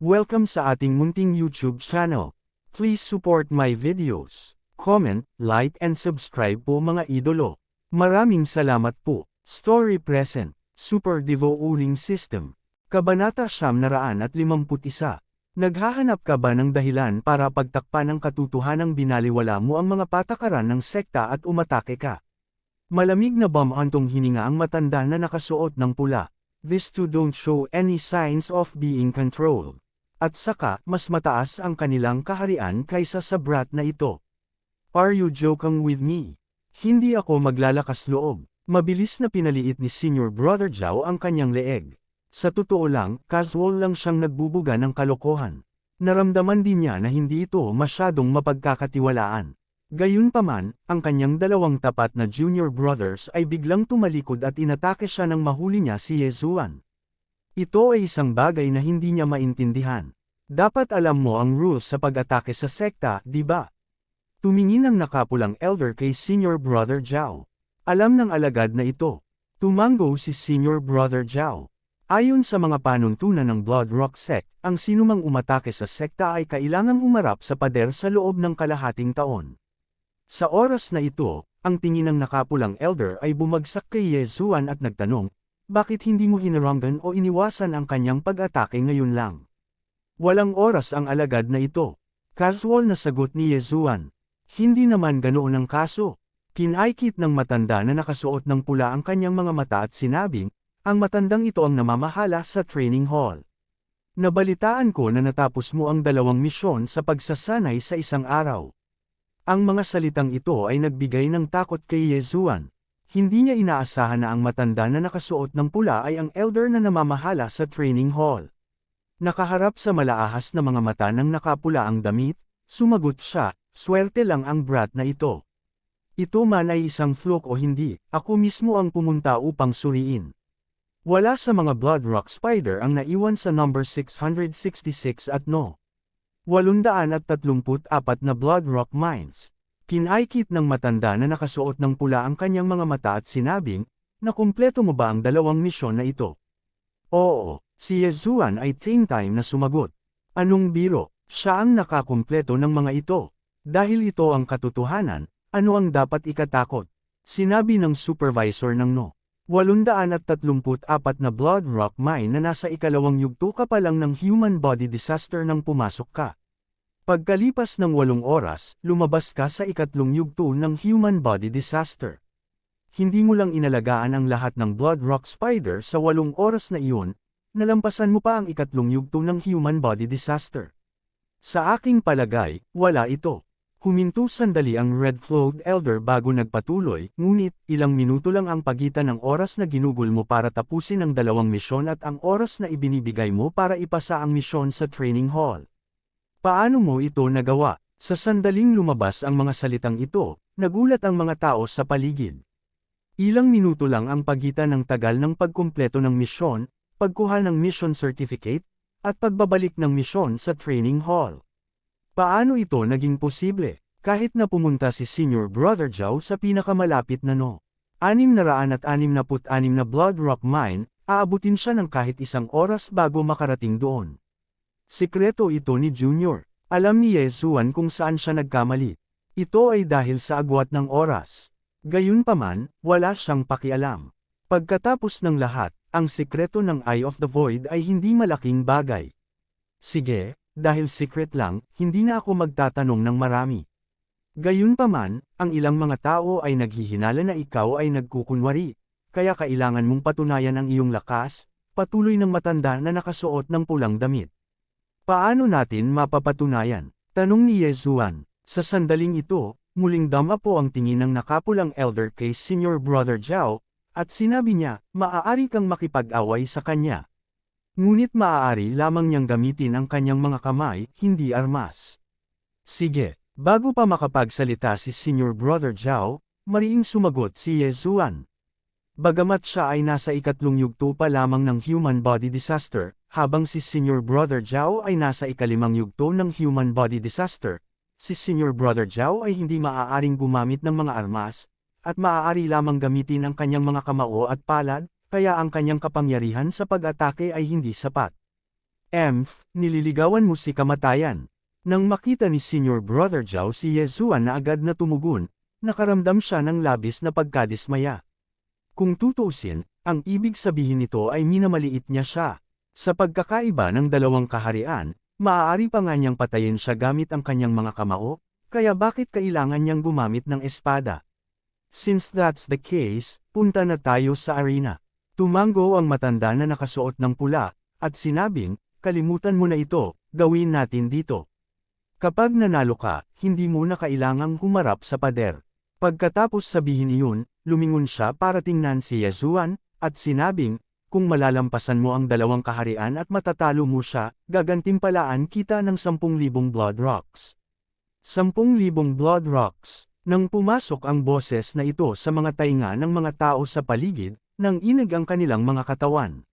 Welcome sa ating munting YouTube channel. Please support my videos. Comment, like and subscribe po mga idolo. Maraming salamat po. Story present. Super Devo Uling System. Kabanata 951. Naghahanap ka ba ng dahilan para pagtakpan ng katotohanang binaliwala mo ang mga patakaran ng sekta at umatake ka? Malamig na bamantong hininga ang matanda na nakasuot ng pula. These two don't show any signs of being controlled. At saka, mas mataas ang kanilang kaharian kaysa sa brat na ito. Are you joking with me? Hindi ako maglalakas loob. Mabilis na pinaliit ni Senior Brother Zhao ang kanyang leeg. Sa totoo lang, casual lang siyang nagbubuga ng kalokohan. Naramdaman din niya na hindi ito masyadong mapagkakatiwalaan. Gayunpaman, ang kanyang dalawang tapat na junior brothers ay biglang tumalikod at inatake siya nang mahuli niya si Yezuan. Ito ay isang bagay na hindi niya maintindihan. Dapat alam mo ang rules sa pag-atake sa sekta, di ba? Tumingin ang nakapulang elder kay Senior Brother Zhao. Alam ng alagad na ito. Tumango si Senior Brother Zhao. Ayon sa mga panuntunan ng Blood Rock Sect, ang sinumang umatake sa sekta ay kailangang umarap sa pader sa loob ng kalahating taon. Sa oras na ito, ang tingin ng nakapulang elder ay bumagsak kay Yezuan at nagtanong, bakit hindi mo hinarangan o iniwasan ang kanyang pag-atake ngayon lang? Walang oras ang alagad na ito. Casual na sagot ni Yezuan. Hindi naman ganoon ang kaso. Kinaikit ng matanda na nakasuot ng pula ang kanyang mga mata at sinabing, ang matandang ito ang namamahala sa training hall. Nabalitaan ko na natapos mo ang 2 misyon sa pagsasanay sa isang araw. Ang mga salitang ito ay nagbigay ng takot kay Yezuan. Hindi niya inaasahan na ang matanda na nakasuot ng pula ay ang elder na namamahala sa training hall. Nakaharap sa malaahas na mga mata ng nakapula ang damit, sumagot siya, swerte lang ang brat na ito. Ito man ay isang fluke o hindi, ako mismo ang pumunta upang suriin. Wala sa mga Blood Rock Spider ang naiwan sa number 666 at no. 834 na Blood Rock Mines. Kinaikit ng matanda na nakasuot ng pula ang kanyang mga mata at sinabing, nakumpleto mo ba ang 2 misyon na ito? Oo, si Yezuan ay time na sumagot. Anong biro, siya ang nakakumpleto ng mga ito. Dahil ito ang katotohanan, ano ang dapat ikatakot? Sinabi ng supervisor ng no. 834 na Blood Rock Mine na nasa ikalawang yugto ka pa lang ng human body disaster nang pumasok ka. Pagkalipas ng 8 oras, lumabas ka sa ikatlong yugto ng human body disaster. Hindi mo lang inalagaan ang lahat ng Blood Rock Spider sa 8 oras na iyon, nalampasan mo pa ang ikatlong yugto ng human body disaster. Sa aking palagay, wala ito. Huminto sandali ang Red-Cloaked Elder bago nagpatuloy, ngunit, ilang minuto lang ang pagitan ng oras na ginugol mo para tapusin ang 2 misyon at ang oras na ibinibigay mo para ipasa ang misyon sa training hall. Paano mo ito nagawa? Sa sandaling lumabas ang mga salitang ito, nagulat ang mga tao sa paligid. Ilang minuto lang ang pagitan ng tagal ng pagkumpleto ng misyon, pagkuha ng mission certificate, at pagbabalik ng misyon sa training hall. Paano ito naging posible? Kahit na pumunta si Senior Brother Zhao sa pinakamalapit na no. 666 na Blood Rock Mine, aabutin siya ng kahit 1 oras bago makarating doon. Sikreto ito ni Junior. Alam ni Yezuan kung saan siya nagkamali. Ito ay dahil sa agwat ng oras. Gayunpaman, wala siyang pakialam. Pagkatapos ng lahat, ang sikreto ng Eye of the Void ay hindi malaking bagay. Sige, dahil secret lang, hindi na ako magtatanong ng marami. Gayunpaman, ang ilang mga tao ay naghihinala na ikaw ay nagkukunwari, kaya kailangan mong patunayan ang iyong lakas, patuloy ng matanda na nakasuot ng pulang damit. Paano natin mapapatunayan? Tanong ni Yezuan. Sa sandaling ito, muling dama po ang tingin ng nakapulang elder kay Senior Brother Zhao, at sinabi niya, maaari kang makipag-away sa kanya. Ngunit maaari lamang niyang gamitin ang kanyang mga kamay, hindi armas. Sige, bago pa makapagsalita si Senior Brother Zhao, mariing sumagot si Yezuan. Bagamat siya ay nasa ikatlong yugto pa lamang ng human body disaster, habang si Senior Brother Zhao ay nasa ikalimang yugto ng human body disaster, si Senior Brother Zhao ay hindi maaaring gumamit ng mga armas, at maaari lamang gamitin ang kanyang mga kamao at palad, kaya ang kanyang kapangyarihan sa pag-atake ay hindi sapat. Nililigawan mo si kamatayan. Nang makita ni Senior Brother Zhao si Yezuan na agad na tumugon, nakaramdam siya ng labis na pagkadismaya. Kung tutuusin, ang ibig sabihin nito ay minamaliit niya siya. Sa pagkakaiba ng dalawang kaharian, maaari pa nga niyang patayin siya gamit ang kanyang mga kamao, kaya bakit kailangan niyang gumamit ng espada? Since that's the case, punta na tayo sa arena. Tumango ang matanda na nakasuot ng pula, at sinabing, kalimutan mo na ito, gawin natin dito. Kapag nanalo ka, hindi mo na kailangang humarap sa pader. Pagkatapos sabihin iyon, lumingon siya para tingnan si Yezuan, at sinabing, kung malalampasan mo ang dalawang kaharian at matatalo mo siya, gagantimpalaan kita ng 10,000 blood rocks. 10,000 blood rocks. Nang pumasok ang boses na ito sa mga tainga ng mga tao sa paligid, nang inag ang kanilang mga katawan.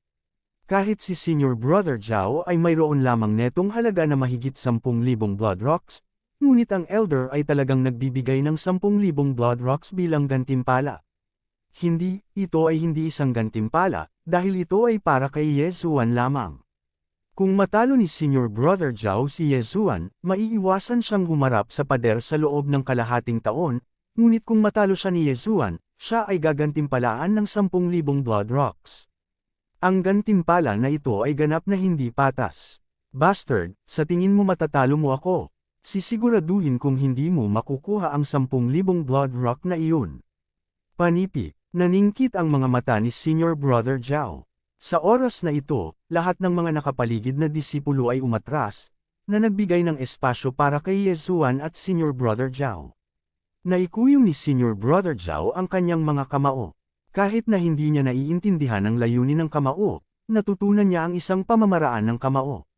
Kahit si Senior Brother Zhao ay mayroon lamang netong halaga na mahigit 10,000 blood rocks, ngunit ang Elder ay talagang nagbibigay ng 10,000 blood rocks bilang gantimpala. Hindi, ito ay hindi isang gantimpala, dahil ito ay para kay Yezuan lamang. Kung matalo ni Senior Brother Zhao si Yezuan, maiiwasan siyang humarap sa pader sa loob ng kalahating taon, ngunit kung matalo siya ni Yezuan, siya ay gagantimpalaan ng 10,000 blood rocks. Ang gantimpala na ito ay ganap na hindi patas. Bastard, sa tingin mo matatalo mo ako? Sisiguraduhin kung hindi mo makukuha ang 10,000 blood rock na iyon. Panipi, naningkit ang mga mata ni Senior Brother Zhao. Sa oras na ito, lahat ng mga nakapaligid na disipulo ay umatras, na nagbigay ng espasyo para kay Yezuan at Senior Brother Zhao. Naikuyom ni Senior Brother Zhao ang kanyang mga kamao. Kahit na hindi niya naiintindihan ang layunin ng kamao, natutunan niya ang isang pamamaraan ng kamao.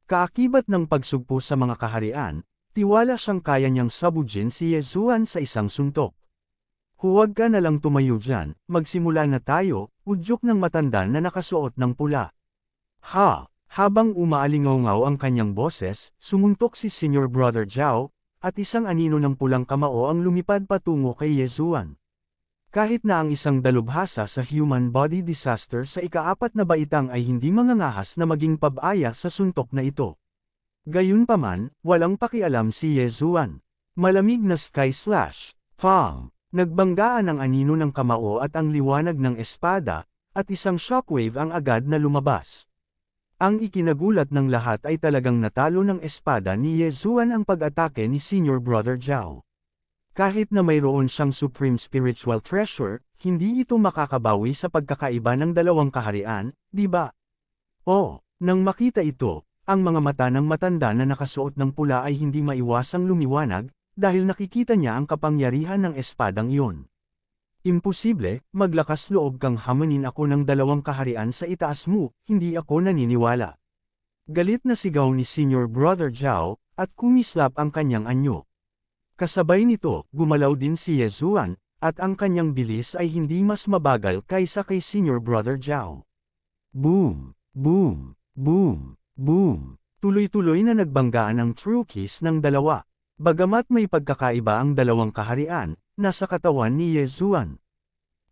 Kaakibat ng pagsugpo sa mga kaharian, tiwala siyang kaya niyang sabugin si Yezuan sa isang suntok. Huwag ka na lang tumayo dyan, magsimula na tayo, udyok ng matanda na nakasuot ng pula. Habang umaalingaw-ngaw ang kanyang boses, sumuntok si Senior Brother Zhao, at isang anino ng pulang kamao ang lumipad patungo kay Yezuan. Kahit na ang isang dalubhasa sa human body disaster sa ika-4 na baitang ay hindi mangangahas na maging pabaya sa suntok na ito. Gayunpaman, walang pakialam si Yezuan. Malamig na sky slash, pang! Nagbanggaan ang anino ng kamao at ang liwanag ng espada, at isang shockwave ang agad na lumabas. Ang ikinagulat ng lahat ay talagang natalo ng espada ni Yezuan ang pag-atake ni Senior Brother Zhao. Kahit na mayroon siyang supreme spiritual treasure, hindi ito makakabawi sa pagkakaiba ng dalawang kaharian, di ba? Nang makita ito, ang mga mata ng matanda na nakasuot ng pula ay hindi maiwasang lumiwanag, dahil nakikita niya ang kapangyarihan ng espadang iyon. Imposible, maglakas loob kang hamanin ako ng dalawang kaharian sa itaas mo, hindi ako naniniwala. Galit na sigaw ni Senior Brother Zhao, at kumislap ang kanyang anyo. Kasabay nito, gumalaw din si Yezuan, at ang kanyang bilis ay hindi mas mabagal kaysa kay Senior Brother Zhao. Boom! Boom! Boom! Boom! Tuloy-tuloy na nagbanggaan ang true kiss ng dalawa. Bagamat may pagkakaiba ang dalawang kaharian, nasa katawan ni Yezuan.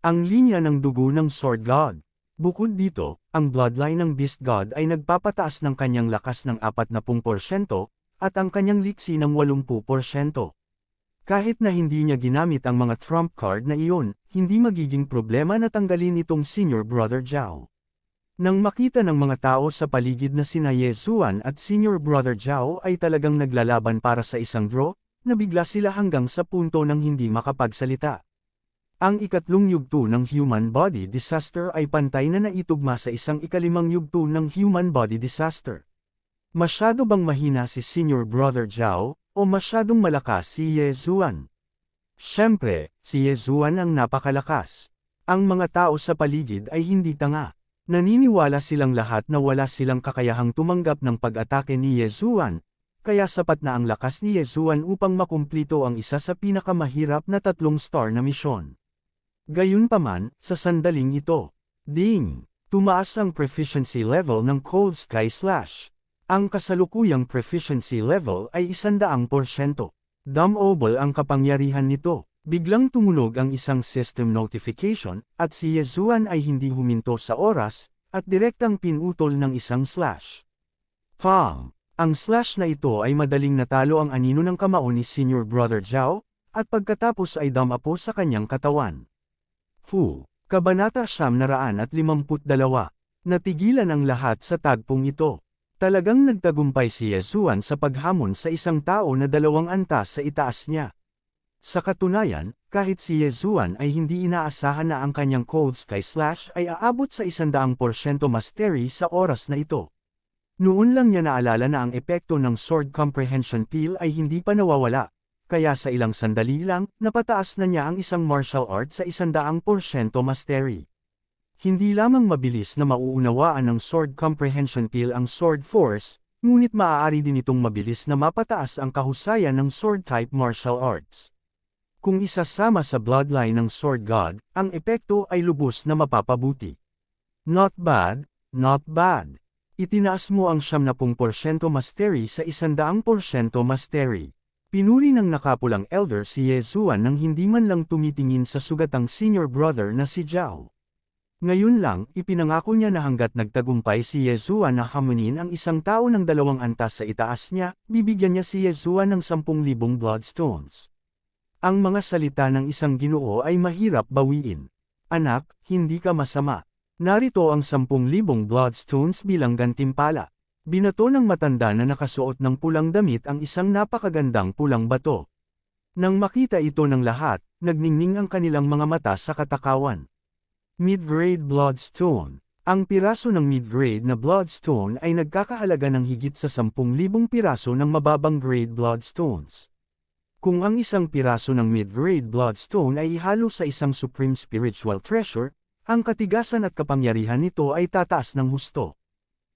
Ang linya ng dugo ng Sword God. Bukod dito, ang bloodline ng Beast God ay nagpapataas ng kanyang lakas ng 40%, at ang kanyang liksi ng 80%. Kahit na hindi niya ginamit ang mga trump card na iyon, hindi magiging problema na tanggalin itong Senior Brother Zhao. Nang makita ng mga tao sa paligid na sina Yezuan at Senior Brother Zhao ay talagang naglalaban para sa isang draw, nabigla sila hanggang sa punto ng hindi makapagsalita. Ang ikatlong yugto ng human body disaster ay pantay na naitugma sa isang ikalimang yugto ng human body disaster. Masyado bang mahina si Senior Brother Zhao, o masyadong malakas si Yezuan? Siyempre, si Yezuan ang napakalakas. Ang mga tao sa paligid ay hindi tanga. Naniniwala silang lahat na wala silang kakayahang tumanggap ng pag-atake ni Yezuan, kaya sapat na ang lakas ni Yezuan upang makumplito ang isa sa pinakamahirap na 3-star na misyon. Gayunpaman, sa sandaling ito, ding! Tumaas ang proficiency level ng Cold Sky Slash. Ang kasalukuyang proficiency level ay 100%. Dumb-oble ang kapangyarihan nito. Biglang tumunog ang isang system notification, at si Yezuan ay hindi huminto sa oras, at direktang pinutol ng isang slash. Fang. Ang slash na ito ay madaling natalo ang anino ng kamao ni Senior Brother Zhao, at pagkatapos ay damapo sa kanyang katawan. Fu. Kabanata 952. Natigilan ang lahat sa tagpong ito. Talagang nagtagumpay si Yezuan sa paghamon sa isang tao na 2 antas sa itaas niya. Sa katunayan, kahit si Yezuan ay hindi inaasahan na ang kanyang Cold Sky Slash ay aabot sa 100% mastery sa oras na ito. Noon lang niya naalala na ang epekto ng Sword Comprehension Peel ay hindi pa nawawala, kaya sa ilang sandali lang, napataas na niya ang isang martial art sa 100% mastery. Hindi lamang mabilis na mauunawaan ng Sword Comprehension Peel ang Sword Force, ngunit maaari din itong mabilis na mapataas ang kahusayan ng Sword-type martial arts. Kung isasama sa bloodline ng Sword God, ang epekto ay lubos na mapapabuti. Not bad, not bad. Itinaas mo ang 70% mastery sa 100% mastery. Pinuri ng nakapulang elder si Yezuan nang hindi man lang tumitingin sa sugatang senior brother na si Zhao. Ngayon lang, ipinangako niya na hanggat nagtagumpay si Yezuan na hamunin ang isang tao ng 2 antas sa itaas niya, bibigyan niya si Yezuan ng 10,000 bloodstones. Ang mga salita ng isang ginoo ay mahirap bawiin. Anak, hindi ka masama. Narito ang 10,000 bloodstones bilang gantimpala. Binato ng matanda na nakasuot ng pulang damit ang isang napakagandang pulang bato. Nang makita ito ng lahat, nagningning ang kanilang mga mata sa katakawan. Mid-grade bloodstone. Ang piraso ng mid-grade na bloodstone ay nagkakahalaga ng higit sa 10,000 piraso ng mababang grade bloodstones. Kung ang isang piraso ng mid-grade bloodstone ay ihalo sa isang supreme spiritual treasure, ang katigasan at kapangyarihan nito ay tataas ng husto.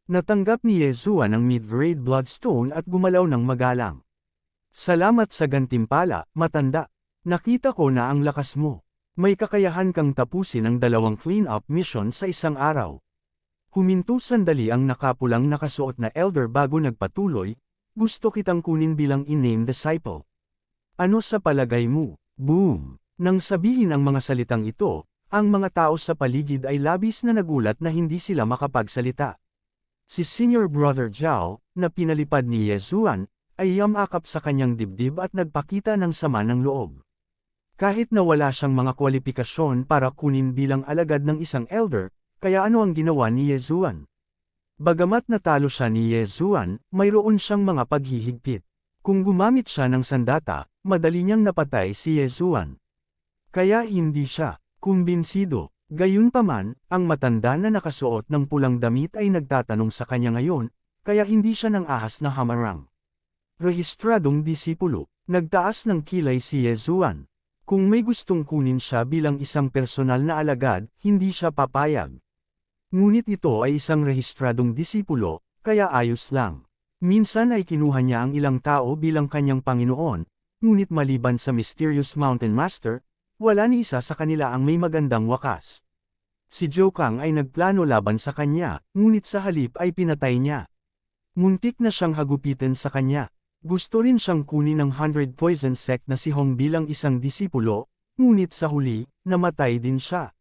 Natanggap ni Yezuan ang mid-grade bloodstone at gumalaw ng magalang. Salamat sa gantimpala, matanda. Nakita ko na ang lakas mo. May kakayahan kang tapusin ang 2 clean-up mission sa isang araw. Huminto sandali ang nakapulang nakasuot na elder bago nagpatuloy, gusto kitang kunin bilang in-name disciple. Ano sa palagay mo? Boom! Nang sabihin ang mga salitang ito, ang mga tao sa paligid ay labis na nagulat na hindi sila makapagsalita. Si Senior Brother Zhao, na pinalipad ni Yezuan, ay yamakap sa kanyang dibdib at nagpakita ng sama ng loob. Kahit na wala siyang mga kwalifikasyon para kunin bilang alagad ng isang elder, kaya ano ang ginawa ni Yezuan? Bagamat natalo siya ni Yezuan, mayroon siyang mga paghihigpit. Kung gumamit siya ng sandata, madali niyang napatay si Yezuan. Kaya hindi siya kumbinsido. Gayunpaman, ang matanda na nakasuot ng pulang damit ay nagtatanong sa kanya ngayon, kaya hindi siya nang ahas na hamarang. Rehistradong disipulo, nagtaas ng kilay si Yezuan. Kung may gustong kunin siya bilang isang personal na alagad, hindi siya papayag. Ngunit ito ay isang rehistradong disipulo, kaya ayos lang. Minsan ay kinuha niya ang ilang tao bilang kanyang Panginoon, ngunit maliban sa Mysterious Mountain Master, wala ni isa sa kanila ang may magandang wakas. Si Zhou Kang ay nagplano laban sa kanya, ngunit sa halip ay pinatay niya. Muntik na siyang hagupitin sa kanya. Gusto rin siyang kunin ng 100 Poison Sect na si Hong bilang isang disipulo, ngunit sa huli, namatay din siya.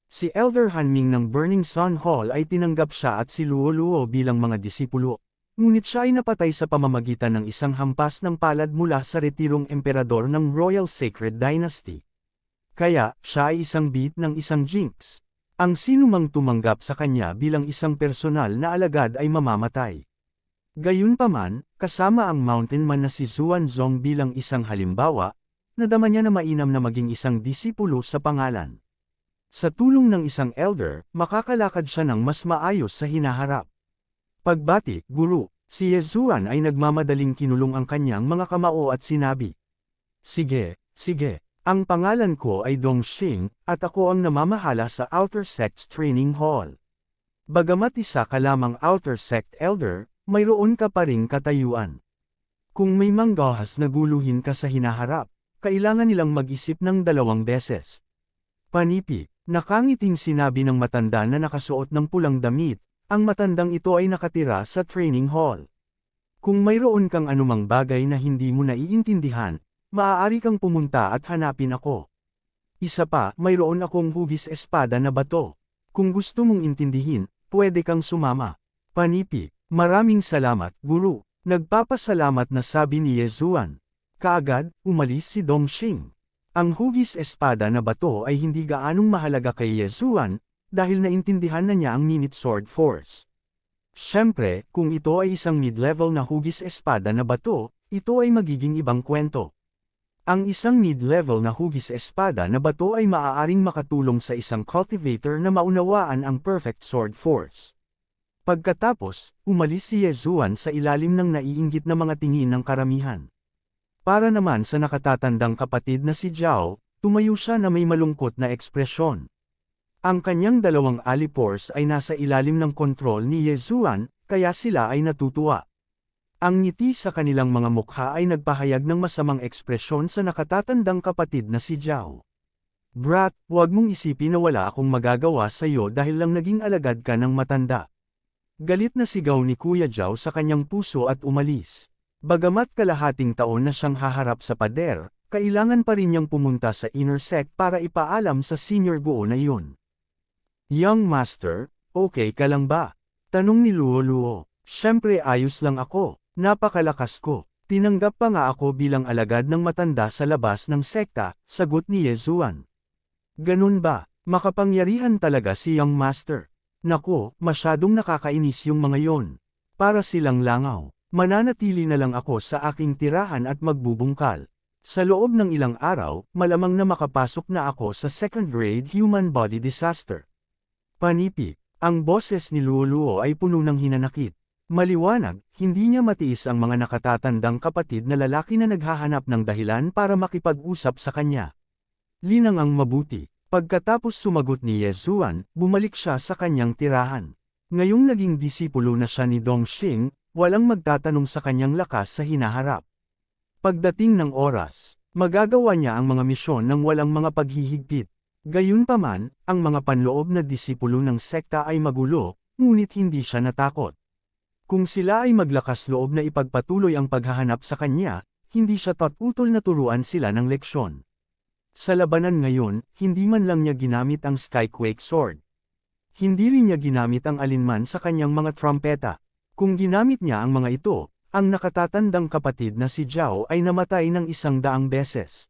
Si Elder Hanming ng Burning Sun Hall ay tinanggap siya at si Luo Luo bilang mga disipulo, ngunit siya ay napatay sa pamamagitan ng isang hampas ng palad mula sa retirong emperador ng Royal Sacred Dynasty. Kaya, siya ay isang bit ng isang jinx. Ang sinumang tumanggap sa kanya bilang isang personal na alagad ay mamamatay. Gayunpaman, kasama ang Mountain Man na si Zuan Zong bilang isang halimbawa, nadama niya na mainam na maging isang disipulo sa pangalan. Sa tulong ng isang elder, makakalakad siya ng mas maayos sa hinaharap. Pagbati, guru, si Yezuan ay nagmamadaling kinulong ang kanyang mga kamao at sinabi, "Sige, sige. Ang pangalan ko ay Dong Xing, at ako ang namamahala sa Outer Sects Training Hall. Bagamat isa ka lamang Outer Sect Elder, mayroon ka pa ring katayuan. Kung may manggahas na guluhin ka sa hinaharap, kailangan nilang mag-isip ng 2 beses." Panipi, nakangiting sinabi ng matanda na nakasuot ng pulang damit, ang matandang ito ay nakatira sa training hall. Kung mayroon kang anumang bagay na hindi mo naiintindihan, maaari kang pumunta at hanapin ako. Isa pa, mayroon akong hugis espada na bato. Kung gusto mong intindihin, pwede kang sumama. Panipi, Maraming salamat, Guru. Nagpapasalamat na sabi ni Yezuan. Kaagad, umalis si Dongxing. Ang hugis espada na bato ay hindi gaanong mahalaga kay Yezuan, dahil naintindihan na niya ang Minute Sword Force. Siyempre, kung ito ay isang mid-level na hugis espada na bato, ito ay magiging ibang kwento. Ang isang mid-level na hugis espada na bato ay maaaring makatulong sa isang cultivator na maunawaan ang Perfect Sword Force. Pagkatapos, umalis si Yezuan sa ilalim ng naiinggit na mga tingin ng karamihan. Para naman sa nakatatandang kapatid na si Zhao, tumayo siya na may malungkot na ekspresyon. Ang kanyang dalawang alipores ay nasa ilalim ng kontrol ni Yezuan, kaya sila ay natutuwa. Ang ngiti sa kanilang mga mukha ay nagpahayag ng masamang ekspresyon sa nakatatandang kapatid na si Zhao. Brat, huwag mong isipin na wala akong magagawa sa iyo dahil lang naging alagad ka ng matanda. Galit na sigaw ni Kuya Zhao sa kanyang puso at umalis. Bagamat kalahating taon na siyang haharap sa pader, kailangan pa rin niyang pumunta sa inner sect para ipaalam sa senior guo na iyon. Young Master, okay ka lang ba? Tanong ni Luo Luo. Siyempre ayos lang ako, napakalakas ko. Tinanggap pa nga ako bilang alagad ng matanda sa labas ng sekta, sagot ni Yezuan. Ganun ba? Makapangyarihan talaga si Young Master. Nako, masyadong nakakainis yung mga yon. Para silang langaw. Mananatili na lang ako sa aking tirahan at magbubungkal. Sa loob ng ilang araw, malamang na makapasok na ako sa second-grade human body disaster. Panipi, ang boses ni Luo Luo ay puno ng hinanakit. Maliwanag, hindi niya matiis ang mga nakatatandang kapatid na lalaki na naghahanap ng dahilan para makipag-usap sa kanya. Linang ang mabuti. Pagkatapos sumagot ni Yezuan, bumalik siya sa kanyang tirahan. Ngayong naging disipulo na siya ni Dongxing, walang magtatanong sa kanyang lakas sa hinaharap. Pagdating ng oras, magagawa niya ang mga misyon ng walang mga paghihigpit. Gayunpaman, ang mga panloob na disipulo ng sekta ay magulo, ngunit hindi siya natakot. Kung sila ay maglakas loob na ipagpatuloy ang paghahanap sa kanya, hindi siya tutol na turuan sila ng leksyon. Sa labanan ngayon, hindi man lang niya ginamit ang Skyquake Sword. Hindi rin niya ginamit ang alinman sa kanyang mga trumpeta. Kung ginamit niya ang mga ito, ang nakatatandang kapatid na si Zhao ay namatay ng 100 beses.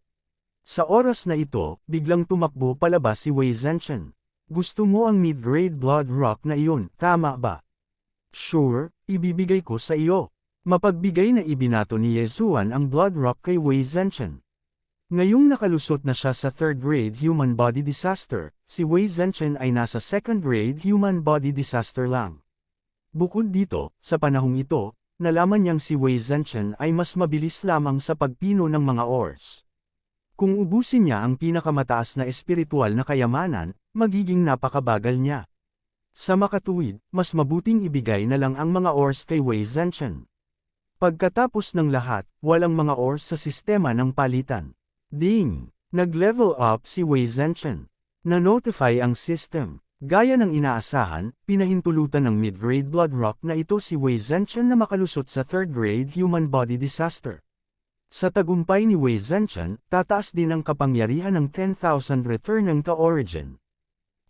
Sa oras na ito, biglang tumakbo palabas si Wei Zhenchen. Gusto mo ang mid-grade blood rock na iyon, tama ba? Sure, ibibigay ko sa iyo. Mapagbigay na ibinato ni Yezuan ang blood rock kay Wei Zhenchen. Ngayong nakalusot na siya sa third-grade human body disaster, si Wei Zhenchen ay nasa second-grade human body disaster lang. Bukod dito, sa panahong ito, nalaman niyang si Wei Zhenchen ay mas mabilis lamang sa pagpino ng mga ores. Kung ubusin niya ang pinakamataas na espiritual na kayamanan, magiging napakabagal niya. Sa makatuwid, mas mabuting ibigay na lang ang mga ores kay Wei Zhenchen. Pagkatapos ng lahat, walang mga ores sa sistema ng palitan. Ding! Nag-level up si Wei Zhenchen. Na-notify ang system. Gaya ng inaasahan, pinahintulutan ng mid-grade blood rock na ito si Wei Zhenchen na makalusot sa third-grade human body disaster. Sa tagumpay ni Wei Zhenchen, tataas din ang kapangyarihan ng 10,000 return ng ka-origin.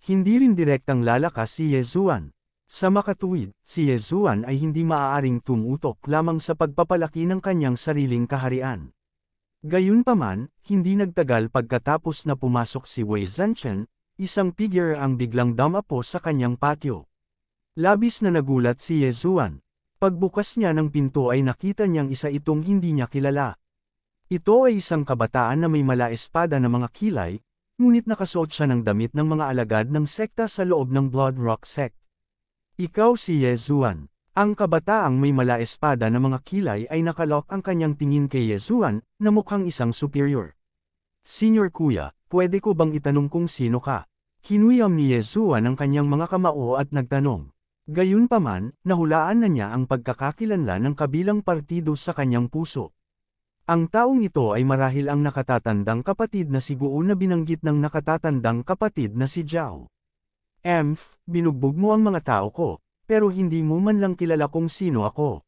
Hindi rin direktang lalakas si Yezuan. Sa makatuwid, si Yezuan ay hindi maaaring tumutok lamang sa pagpapalaki ng kanyang sariling kaharian. Gayunpaman, hindi nagtagal pagkatapos na pumasok si Wei Zhenchen, isang figure ang biglang damapo sa kanyang patio. Labis na nagulat si Yezuan. Pagbukas niya ng pinto ay nakita niyang isa itong hindi niya kilala. Ito ay isang kabataan na may mala-espada na mga kilay, ngunit nakasuot siya ng damit ng mga alagad ng sekta sa loob ng Blood Rock Sect. Ikaw si Yezuan. Ang kabataang may mala-espada na mga kilay ay nakalok ang kanyang tingin kay Yezuan, na mukhang isang superior. Senior Kuya, pwede ko bang itanong kung sino ka? Kinuyam ni Yezuan ang kanyang mga kamao at nagtanong. Gayunpaman, nahulaan na niya ang pagkakakilanlan ng kabilang partido sa kanyang puso. Ang taong ito ay marahil ang nakatatandang kapatid na si Guo na binanggit ng nakatatandang kapatid na si Zhao. Binugbog mo ang mga tao ko, pero hindi mo man lang kilala kung sino ako.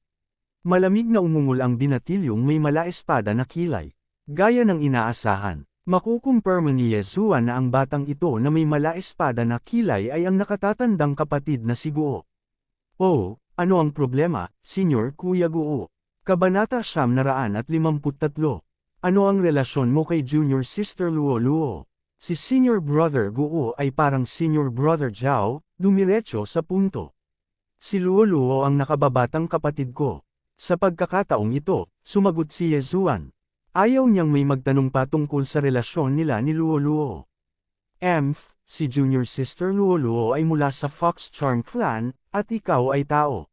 Malamig na umungol ang binatilyong may mala-espada na kilay. Gaya ng inaasahan, makukumpirma ni Yezuan na ang batang ito na may mala-espada na kilay ay ang nakatatandang kapatid na si Guo. Oh, Ano ang problema, Senior Kuya Guo? Kabanata 953. Ano ang relasyon mo kay Junior Sister Luo Luo? Si Senior Brother Guo ay parang Senior Brother Zhao, dumiretso sa punto. Si Luo Luo ang nakababatang kapatid ko. Sa pagkakataong ito, sumagot si Yezuan. Ayaw niyang may magtanong pa tungkol sa relasyon nila ni Luo Luo. Si Junior Sister Luo Luo ay mula sa Fox Charm Clan, at ikaw ay tao.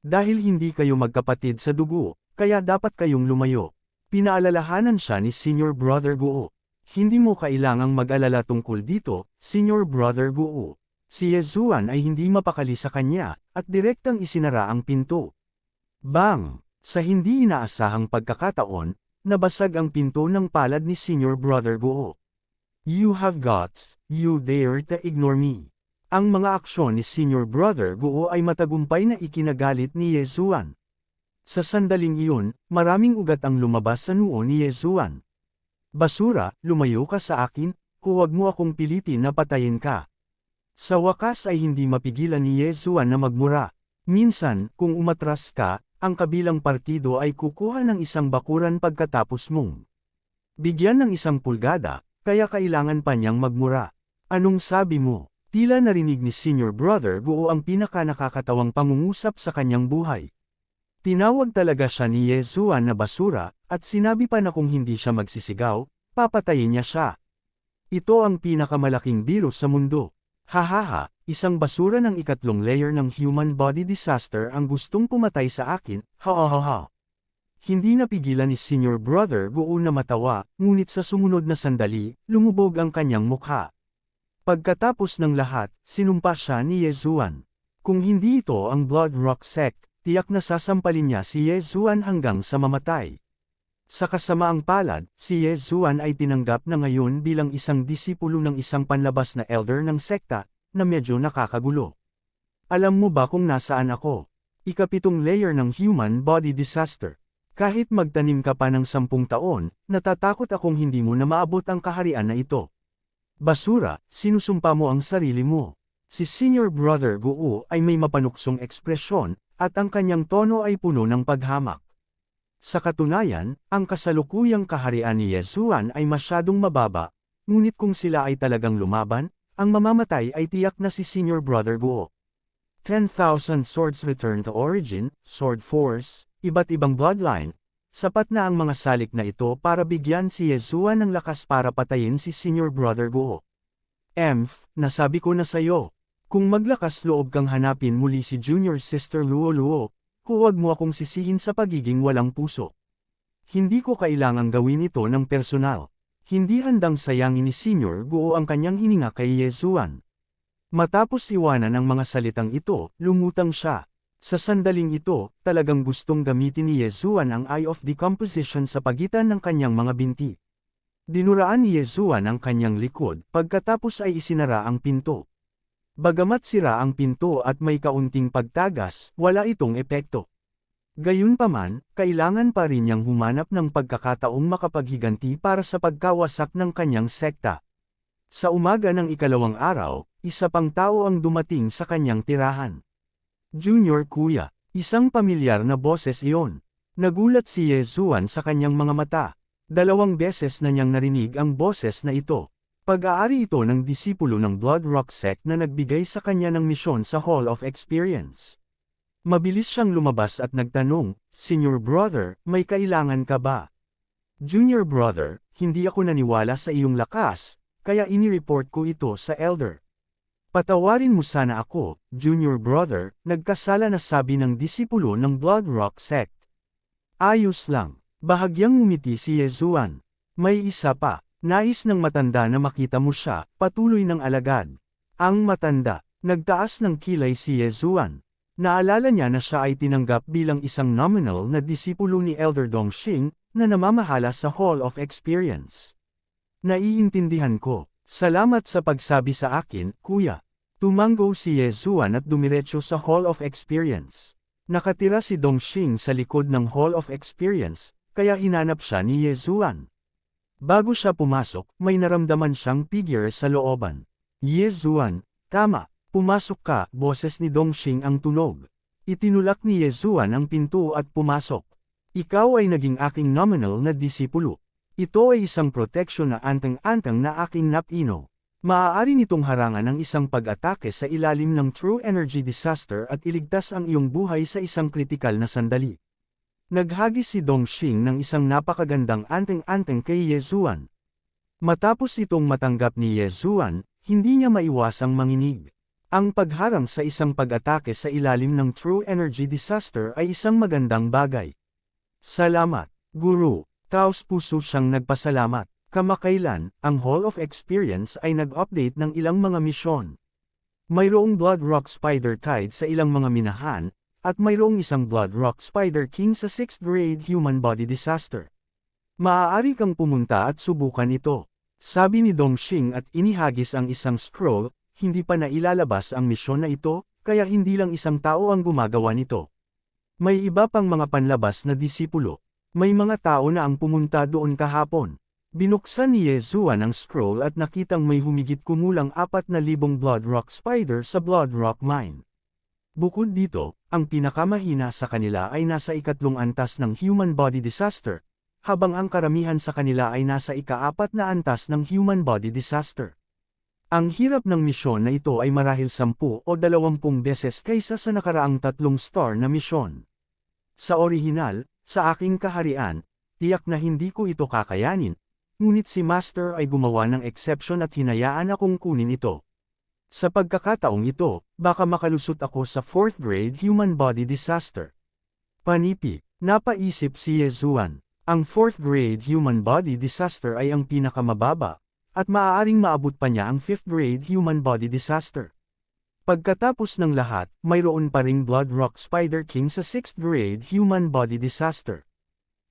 Dahil hindi kayo magkapatid sa dugo, kaya dapat kayong lumayo. Pinaalalahanan siya ni Senior Brother Guo. Hindi mo kailangang mag-alala tungkol dito, Senior Brother Guo. Si Yezuan ay hindi mapakali sa kanya, at direktang isinara ang pinto. Bang! Sa hindi inaasahang pagkakataon, nabasag ang pinto ng palad ni Senior Brother Guo. You have guts, you dare to ignore me. Ang mga aksyon ni Senior Brother Guo ay matagumpay na ikinagalit ni Yezuan. Sa sandaling iyon, maraming ugat ang lumabas sa noo ni Yezuan. Basura, lumayo ka sa akin, huwag mo akong pilitin na patayin ka. Sa wakas ay hindi mapigilan ni Yezuan na magmura. Minsan, kung umatras ka, ang kabilang partido ay kukuha ng isang bakuran pagkatapos mong bigyan ng 1 pulgada, kaya kailangan pa niyang magmura. Anong sabi mo? Tila narinig ni Senior Brother Guo ang pinaka-nakakatawang pangungusap sa kanyang buhay. Tinawag talaga siya ni Yezuan na basura, at sinabi pa na kung hindi siya magsisigaw, papatayin niya siya. Ito ang pinakamalaking biro sa mundo. Hahaha, isang basura ng 3 layer ng human body disaster ang gustong pumatay sa akin, ha. Hindi napigilan ni Senior Brother Guo na matawa, ngunit sa sumunod na sandali, lumubog ang kanyang mukha. Pagkatapos ng lahat, sinumpa siya ni Yezuan. Kung hindi ito ang Blood Rock Sect, tiyak na sasampalin niya si Yezuan hanggang sa mamatay. Sa kasamaang palad, si Yezuan ay tinanggap na ngayon bilang isang disipulo ng isang panlabas na elder ng sekta, na medyo nakakagulo. Alam mo ba kung nasaan ako? 7 layer ng human body disaster. Kahit magtanim ka pa ng 10 taon, natatakot akong hindi mo na maabot ang kaharian na ito. Basura, sinusumpa mo ang sarili mo. Si Senior Brother Guo ay may mapanuksong ekspresyon, at ang kanyang tono ay puno ng paghamak. Sa katunayan, ang kasalukuyang kaharian ni Yezuan ay masyadong mababa, ngunit kung sila ay talagang lumaban, ang mamamatay ay tiyak na si Senior Brother Guo. 10,000 swords return to origin, sword force, iba't ibang bloodline. Sapat na ang mga salik na ito para bigyan si Yezuan ng lakas para patayin si Senior Brother Guo. Nasabi ko na sayo. Kung maglakas loob kang hanapin muli si Junior Sister Luo Luo, huwag mo akong sisihin sa pagiging walang puso. Hindi ko kailangang gawin ito ng personal. Hindi handang sayangin ni Senior Guo ang kanyang hininga kay Yezuan. Matapos iwanan ang mga salitang ito, lumutang siya. Sa sandaling ito, talagang gustong gamitin ni Yezuan ang Eye of Decomposition sa pagitan ng kanyang mga binti. Dinuraan ni Yezuan ang kanyang likod, pagkatapos ay isinara ang pinto. Bagamat sira ang pinto at may kaunting pagtagas, wala itong epekto. Gayunpaman, kailangan pa rin niyang humanap ng pagkakataong makapaghiganti para sa pagkawasak ng kanyang sekta. Sa umaga ng 2 araw, isa pang tao ang dumating sa kanyang tirahan. Junior Kuya, isang pamilyar na boses iyon. Nagulat si Yezuan sa kanyang mga mata. 2 beses na niyang narinig ang boses na ito. Pag-aari ito ng disipulo ng Blood Rock Sect na nagbigay sa kanya ng misyon sa Hall of Experience. Mabilis siyang lumabas at nagtanong, Senior Brother, may kailangan ka ba? Junior Brother, hindi ako naniwala sa iyong lakas, kaya inireport ko ito sa Elder. Patawarin mo sana ako, Junior Brother, nagkasala na sabi ng disipulo ng Blood Rock Sect. Ayos lang, bahagyang ngumiti si Yezuan. May isa pa, nais ng matanda na makita mo siya, patuloy ng alagad. Ang matanda, nagtaas ng kilay si Yezuan. Naalala niya na siya ay tinanggap bilang isang nominal na disipulo ni Elder Dongxing, na namamahala sa Hall of Experience. Naiintindihan ko. Salamat sa pagsabi sa akin, kuya. Tumango si Yezuan at dumiretso sa Hall of Experience. Nakatira si Dongxing sa likod ng Hall of Experience, kaya hinanap siya ni Yezuan. Bago siya pumasok, may naramdaman siyang figure sa looban. Yezuan, tama, pumasok ka, boses ni Dongxing ang tunog. Itinulak ni Yezuan ang pinto at pumasok. Ikaw ay naging aking nominal na disipulo. Ito ay isang proteksyon na anteng-anteng na aking napino. Maaari nitong harangan ang isang pag-atake sa ilalim ng true energy disaster at iligtas ang iyong buhay sa isang kritikal na sandali. Naghagis si Dongxing ng isang napakagandang anteng-anteng kay Yezuan. Matapos itong matanggap ni Yezuan, hindi niya maiwasang manginig. Ang pagharang sa isang pag-atake sa ilalim ng true energy disaster ay isang magandang bagay. Salamat, Guru. Taos puso siyang nagpasalamat. Kamakailan, ang Hall of Experience ay nag-update ng ilang mga misyon. Mayroong Blood Rock Spider Tide sa ilang mga minahan, at mayroong isang Blood Rock Spider King sa 6th grade human body disaster. Maaari kang pumunta at subukan ito. Sabi ni Dongxing at inihagis ang isang scroll, hindi pa nailalabas ang misyon na ito, kaya hindi lang isang tao ang gumagawa nito. May iba pang mga panlabas na disipulo. May mga tao na ang pumunta doon kahapon. Binuksan ni Yezuan ang scroll at nakitang may humigit kumulang 4,000 Blood Rock Spider sa Blood Rock Mine. Bukod dito, ang pinakamahina sa kanila ay nasa ikatlong antas ng human body disaster, habang ang karamihan sa kanila ay nasa ika-4 na antas ng human body disaster. Ang hirap ng misyon na ito ay marahil 10 o 20 beses kaysa sa nakaraang 3 star na misyon. Sa orihinal, sa aking kaharian, tiyak na hindi ko ito kakayanin, ngunit si Master ay gumawa ng exception at hinayaan akong kunin ito. Sa pagkakataong ito, baka makalusot ako sa 4th grade human body disaster. Panipi, napaisip si Yezuan. Ang 4th grade human body disaster ay ang pinakamababa, at maaaring maabot pa niya ang 5th grade human body disaster. Pagkatapos ng lahat, mayroon pa ring Blood Rock Spider King sa 6th grade human body disaster.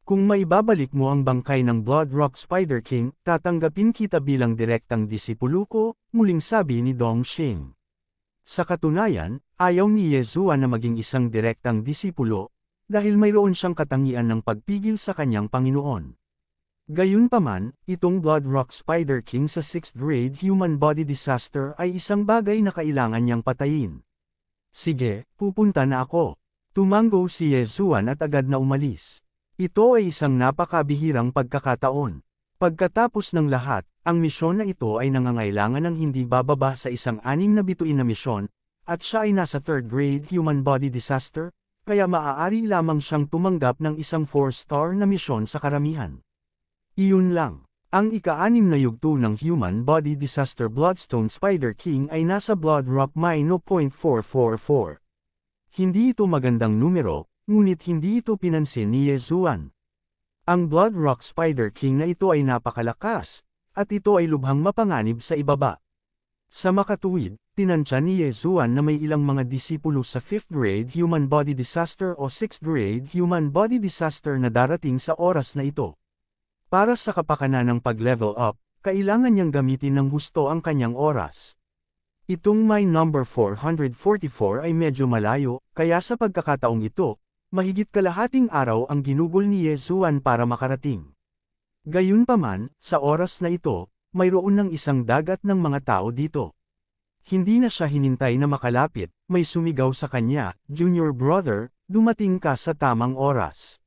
Kung maibabalik mo ang bangkay ng Blood Rock Spider King, tatanggapin kita bilang direktang disipulo ko, muling sabi ni Dongxing. Sa katunayan, ayaw ni Yezuan na maging isang direktang disipulo, dahil mayroon siyang katangian ng pagpigil sa kanyang Panginoon. Gayunpaman, itong Blood Rock Spider King sa 6th grade human body disaster ay isang bagay na kailangan niyang patayin. Sige, pupunta na ako. Tumango si Yezuan at agad na umalis. Ito ay isang napakabihirang pagkakataon. Pagkatapos ng lahat, ang misyon na ito ay nangangailangan ng hindi bababa sa isang 6 na bituin na misyon, at siya ay nasa 3rd grade human body disaster, kaya maaari lamang siyang tumanggap ng isang 4-star na misyon sa karamihan. Iyon lang. Ang ika-6 na yugto ng Human Body Disaster Bloodstone Spider King ay nasa Blood Rock Mine 0.444. Hindi ito magandang numero, ngunit hindi ito pinansin ni Yezuan. Ang Blood Rock Spider King na ito ay napakalakas, at ito ay lubhang mapanganib sa ibaba. Sa makatuwid, tinansya ni Yezuan na may ilang mga disipulo sa 5th grade Human Body Disaster o 6th grade Human Body Disaster na darating sa oras na ito. Para sa kapakanan ng pag-level up, kailangan niyang gamitin ng husto ang kanyang oras. Itong mine number 444 ay medyo malayo, kaya sa pagkakataong ito, mahigit kalahating araw ang ginugol ni Yezuan para makarating. Gayunpaman, sa oras na ito, mayroon ng isang dagat ng mga tao dito. Hindi na siya hinintay na makalapit, may sumigaw sa kanya, "Junior brother, dumating ka sa tamang oras.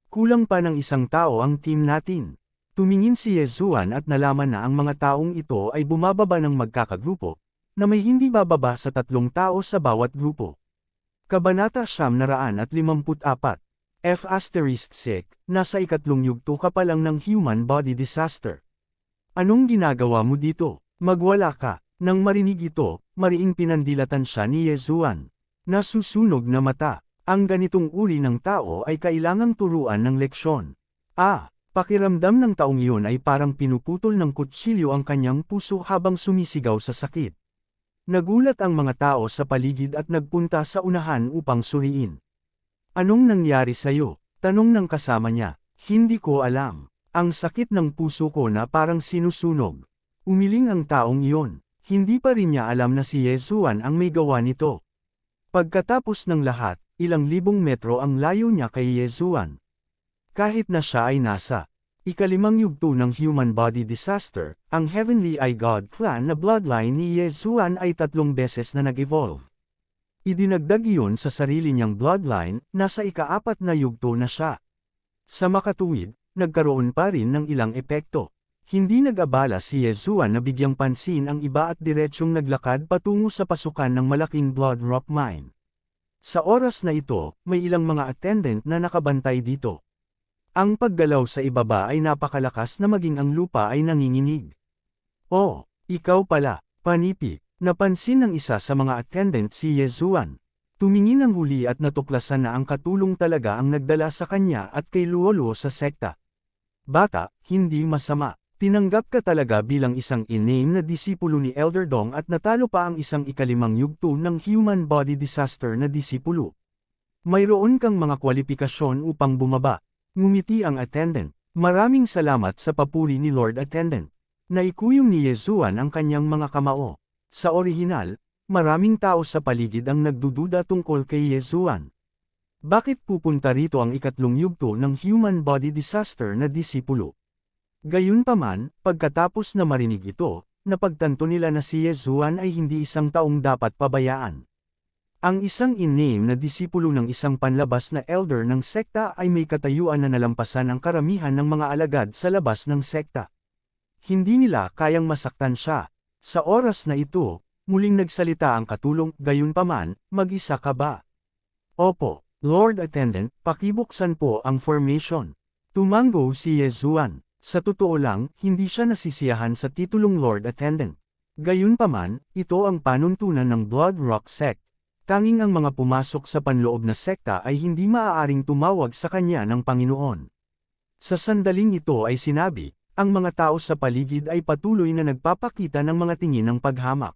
Kulang pa ng isang tao ang team natin." Tumingin si Yezuan at nalaman na ang mga taong ito ay bumababa ng magkakagrupo, na may hindi bababa sa 3 tao sa bawat grupo. Kabanata 954. F***, nasa ikatlong yugto ka pa lang ng human body disaster. Anong ginagawa mo dito? Magwala ka. Nang marinig ito, mariing pinandilatan siya ni Yezuan. Nasusunog na mata. Ang ganitong uri ng tao ay kailangang turuan ng leksyon. Pakiramdam ng taong iyon ay parang pinuputol ng kutsilyo ang kanyang puso habang sumisigaw sa sakit. Nagulat ang mga tao sa paligid at nagpunta sa unahan upang suriin. "Anong nangyari sa'yo?" tanong ng kasama niya. "Hindi ko alam. Ang sakit ng puso ko na parang sinusunog." Umiling ang taong iyon. Hindi pa rin niya alam na si Yezuan ang may gawa nito. Pagkatapos ng lahat, ilang libong metro ang layo niya kay Yezuan. Kahit na siya ay nasa ika-5 yugto ng human body disaster, ang Heavenly Eye God clan na bloodline ni Yezuan ay 3 beses na nag-evolve. Idinagdag iyon sa sarili niyang bloodline, nasa ika-4 na yugto na siya. Sa makatuwid, nagkaroon pa rin ng ilang epekto. Hindi nag-abala si Yezuan na bigyang pansin ang iba at diretsyong naglakad patungo sa pasukan ng malaking Blood Rock Mine. Sa oras na ito, may ilang mga attendant na nakabantay dito. Ang paggalaw sa ibaba ay napakalakas na maging ang lupa ay nanginginig. "Oh, ikaw pala, Panipi," napansin ng isa sa mga attendant si Yezuan. Tumingin ang huli at natuklasan na ang katulong talaga ang nagdala sa kanya at kay Luoluo sa sekta. "Bata, hindi masama. Tinanggap ka talaga bilang isang in-name na disipulo ni Elder Dong at natalo pa ang isang ika-5 yugto ng Human Body Disaster na disipulo. Mayroon kang mga kwalifikasyon upang bumaba." Ngumiti ang attendant. "Maraming salamat sa papuri ni Lord Attendant." Naikuyom ni Yezuan ang kanyang mga kamao. Sa orihinal, maraming tao sa paligid ang nagdududa tungkol kay Yezuan. Bakit pupunta rito ang ika-3 yugto ng Human Body Disaster na disipulo? Gayunpaman, pagkatapos na marinig ito, napagtanto nila na si Yezuan ay hindi isang taong dapat pabayaan. Ang isang in-name na disipulo ng isang panlabas na elder ng sekta ay may katayuan na nalampasan ang karamihan ng mga alagad sa labas ng sekta. Hindi nila kayang masaktan siya. Sa oras na ito, muling nagsalita ang katulong, "Gayunpaman, mag-isa ka ba?" "Opo, Lord Attendant, pakibuksan po ang formation." Tumango si Yezuan. Sa totoo lang, hindi siya nasisiyahan sa titulong Lord Attendant. Gayunpaman, ito ang panuntunan ng Blood Rock Sect. Tanging ang mga pumasok sa panloob na sekta ay hindi maaaring tumawag sa kanya ng Panginoon. Sa sandaling ito ay sinabi, ang mga tao sa paligid ay patuloy na nagpapakita ng mga tingin ng paghamak.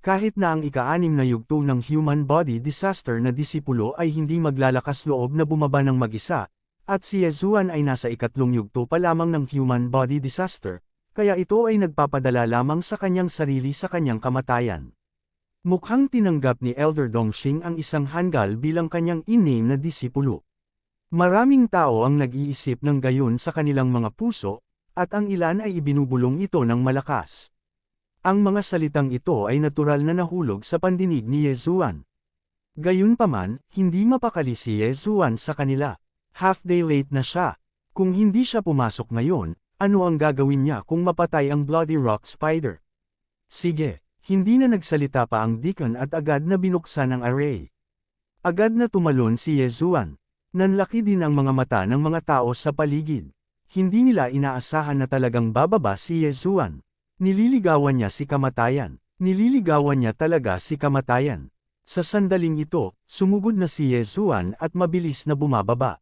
Kahit na ang ika-6 na yugto ng Human Body Disaster na disipulo ay hindi maglalakas loob na bumaba ng mag-isa, at si Yezuan ay nasa ika-3 yugto pa lamang ng Human Body Disaster, kaya ito ay nagpapadala lamang sa kanyang sarili sa kanyang kamatayan. Mukhang tinanggap ni Elder Dongxing ang isang hanggal bilang kanyang in-name na disipulo. Maraming tao ang nag-iisip ng gayon sa kanilang mga puso, at ang ilan ay ibinubulong ito ng malakas. Ang mga salitang ito ay natural na nahulog sa pandinig ni Yezuan. Gayunpaman, hindi mapakali si Yezuan sa kanila. Half-day late na siya. Kung hindi siya pumasok ngayon, ano ang gagawin niya kung mapatay ang Bloody Rock Spider? Sige, hindi na nagsalita pa ang deacon at agad na binuksan ang array. Agad na tumalon si Yezuan. Nanlaki din ang mga mata ng mga tao sa paligid. Hindi nila inaasahan na talagang bababa si Yezuan. Nililigawan niya si kamatayan. Nililigawan niya talaga si kamatayan. Sa sandaling ito, sumugod na si Yezuan at mabilis na bumababa.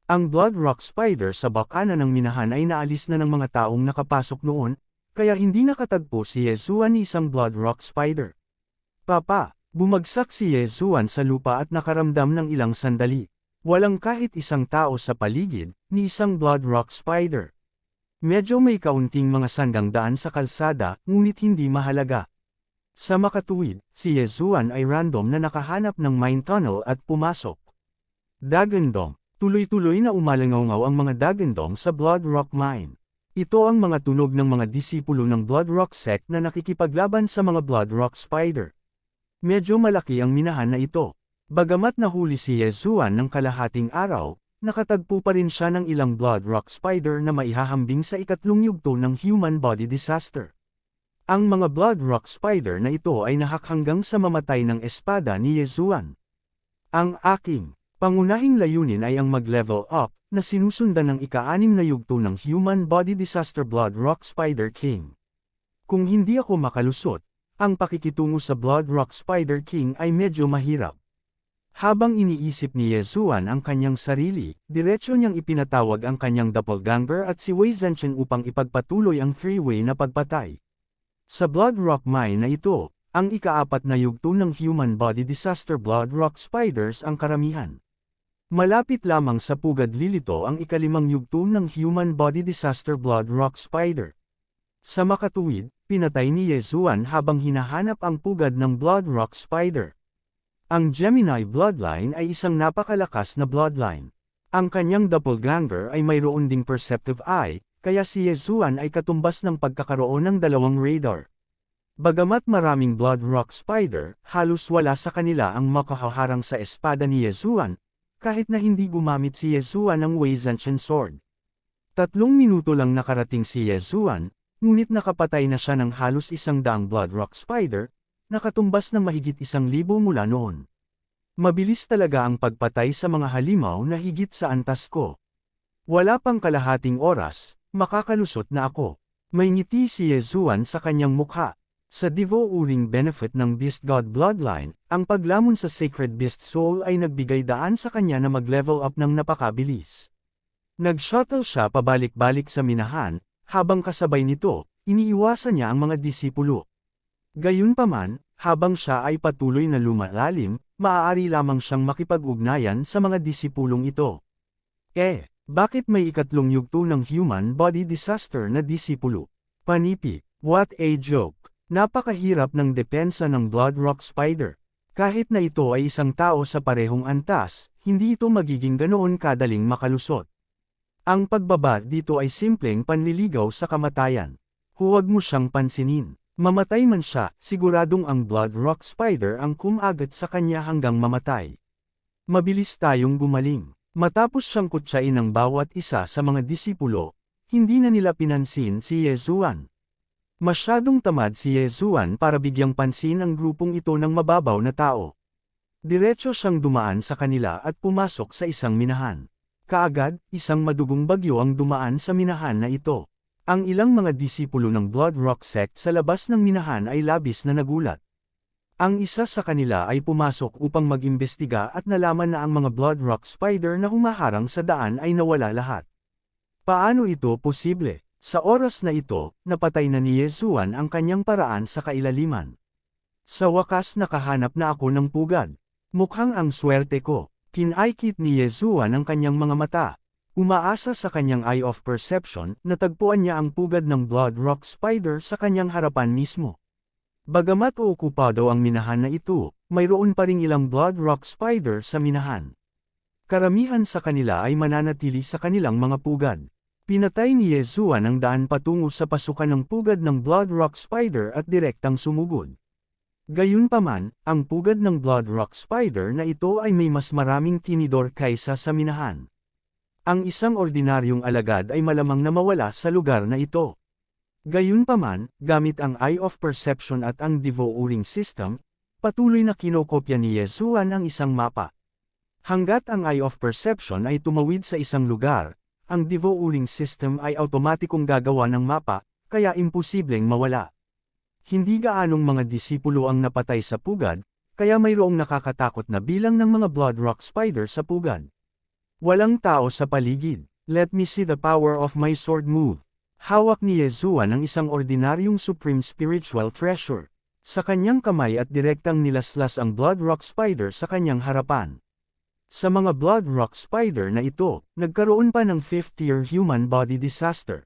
Ang Blood Rock Spider sa bakana ng minahan ay naalis na ng mga taong nakapasok noon, kaya hindi nakatagpo si Yezuan ni isang Blood Rock Spider. "Papa," bumagsak si Yezuan sa lupa at nakaramdam ng ilang sandali. Walang kahit isang tao sa paligid, ni isang Blood Rock Spider. Medyo may kaunting mga sandang daan sa kalsada, ngunit hindi mahalaga. Sa makatuwid, si Yezuan ay random na nakahanap ng mine tunnel at pumasok. Dagandong. Tuloy-tuloy na umalangaw ang mga dagandong sa Blood Rock Mine. Ito ang mga tunog ng mga disipulo ng Blood Rock Sect na nakikipaglaban sa mga Blood Rock Spider. Medyo malaki ang minahan na ito. Bagamat nahuli si Yezuan ng kalahating araw, nakatagpo pa rin siya ng ilang Blood Rock Spider na maihahambing sa ika-3 yugto ng Human Body Disaster. Ang mga Blood Rock Spider na ito ay nahak hanggang sa mamatay ng espada ni Yezuan. Ang aking pangunahing layunin ay ang mag-level up, na sinusundan ng ika-6 na yugto ng Human Body Disaster Blood Rock Spider King. Kung hindi ako makalusot, ang pakikitungo sa Blood Rock Spider King ay medyo mahirap. Habang iniisip ni Yezuan ang kanyang sarili, diretso niyang ipinatawag ang kanyang doppelganger at si Wei Zhenchen upang ipagpatuloy ang three-way na pagpatay. Sa Blood Rock Mine na ito, ang ika-4 na yugto ng Human Body Disaster Blood Rock Spiders ang karamihan. Malapit lamang sa pugad lilito ang ika-5 yugto ng Human Body Disaster Blood Rock Spider. Sa makatuwid, pinatay ni Yezuan habang hinahanap ang pugad ng Blood Rock Spider. Ang Gemini bloodline ay isang napakalakas na bloodline. Ang kanyang doppelganger ay mayroon ding perceptive eye, kaya si Yezuan ay katumbas ng pagkakaroon ng 2 radar. Bagamat maraming Blood Rock Spider, halos wala sa kanila ang makahaharang sa espada ni Yezuan, kahit na hindi gumamit si Yezuan ng Wei Zanshin Sword. 3 minuto lang nakarating si Yezuan, ngunit nakapatay na siya ng halos 100 Blood Rock Spider, nakatumbas ng mahigit 1,000 mula noon. Mabilis talaga ang pagpatay sa mga halimaw na higit sa antas ko. Wala pang kalahating oras, makakalusot na ako. May ngiti si Yezuan sa kanyang mukha. Sa Devo-uring benefit ng Beast God Bloodline, ang paglamon sa Sacred Beast Soul ay nagbigay daan sa kanya na mag-level up ng napakabilis. Nag-shuttle siya pabalik-balik sa minahan, habang kasabay nito, iniiwasan niya ang mga disipulo. Gayunpaman, habang siya ay patuloy na lumalalim, maaari lamang siyang makipag-ugnayan sa mga disipulong ito. Bakit may ikatlong yugto ng human body disaster na disipulo? Panipi, what a joke! Napakahirap ng depensa ng Blood Rock Spider. Kahit na ito ay isang tao sa parehong antas, hindi ito magiging ganoon kadaling makalusot. Ang pagbaba dito ay simpleng panliligaw sa kamatayan. Huwag mo siyang pansinin. Mamatay man siya, siguradong ang Blood Rock Spider ang kumagat sa kanya hanggang mamatay. Mabilis tayong gumaling. Matapos siyang kutsain ng bawat isa sa mga disipulo, hindi na nila pinansin si Yezuan. Masyadong tamad si Yezuan para bigyang pansin ang grupong ito ng mababaw na tao. Diretso siyang dumaan sa kanila at pumasok sa isang minahan. Kaagad, isang madugong bagyo ang dumaan sa minahan na ito. Ang ilang mga disipulo ng Blood Rock Sect sa labas ng minahan ay labis na nagulat. Ang isa sa kanila ay pumasok upang mag-imbestiga at nalaman na ang mga Blood Rock Spider na humaharang sa daan ay nawala lahat. Paano ito posible? Sa oras na ito, napatay na ni Yezuan ang kanyang paraan sa kailaliman. Sa wakas nakahanap na ako ng pugad. Mukhang ang swerte ko. Kinaikit ni Yezuan ang kanyang mga mata. Umaasa sa kanyang Eye of Perception, natagpuan niya ang pugad ng Blood Rock Spider sa kanyang harapan mismo. Bagamat okupado ang minahan na ito, mayroon pa ring ilang Blood Rock Spider sa minahan. Karamihan sa kanila ay mananatili sa kanilang mga pugad. Pinatay ni Yezuan ang daan patungo sa pasukan ng pugad ng Blood Rock Spider at direktang sumugod. Gayunpaman, ang pugad ng Blood Rock Spider na ito ay may mas maraming tinidor kaysa sa minahan. Ang isang ordinaryong alagad ay malamang na mawala sa lugar na ito. Gayunpaman, gamit ang Eye of Perception at ang Devo-uring system, patuloy na kinokopya ni Yezuan ang isang mapa. Hanggat ang Eye of Perception ay tumawid sa isang lugar, ang Devo-uring system ay automatikong gagawa ng mapa, kaya imposibleng mawala. Hindi gaanong mga disipulo ang napatay sa pugad, kaya mayroong nakakatakot na bilang ng mga Blood Rock Spider sa pugad. Walang tao sa paligid. Let me see the power of my sword move. Hawak ni Yezuan ang isang ordinaryong Supreme Spiritual Treasure. Sa kanyang kamay at direktang nilaslas ang Blood Rock Spider sa kanyang harapan. Sa mga Blood Rock Spider na ito, nagkaroon pa ng 5th-tier human body disaster.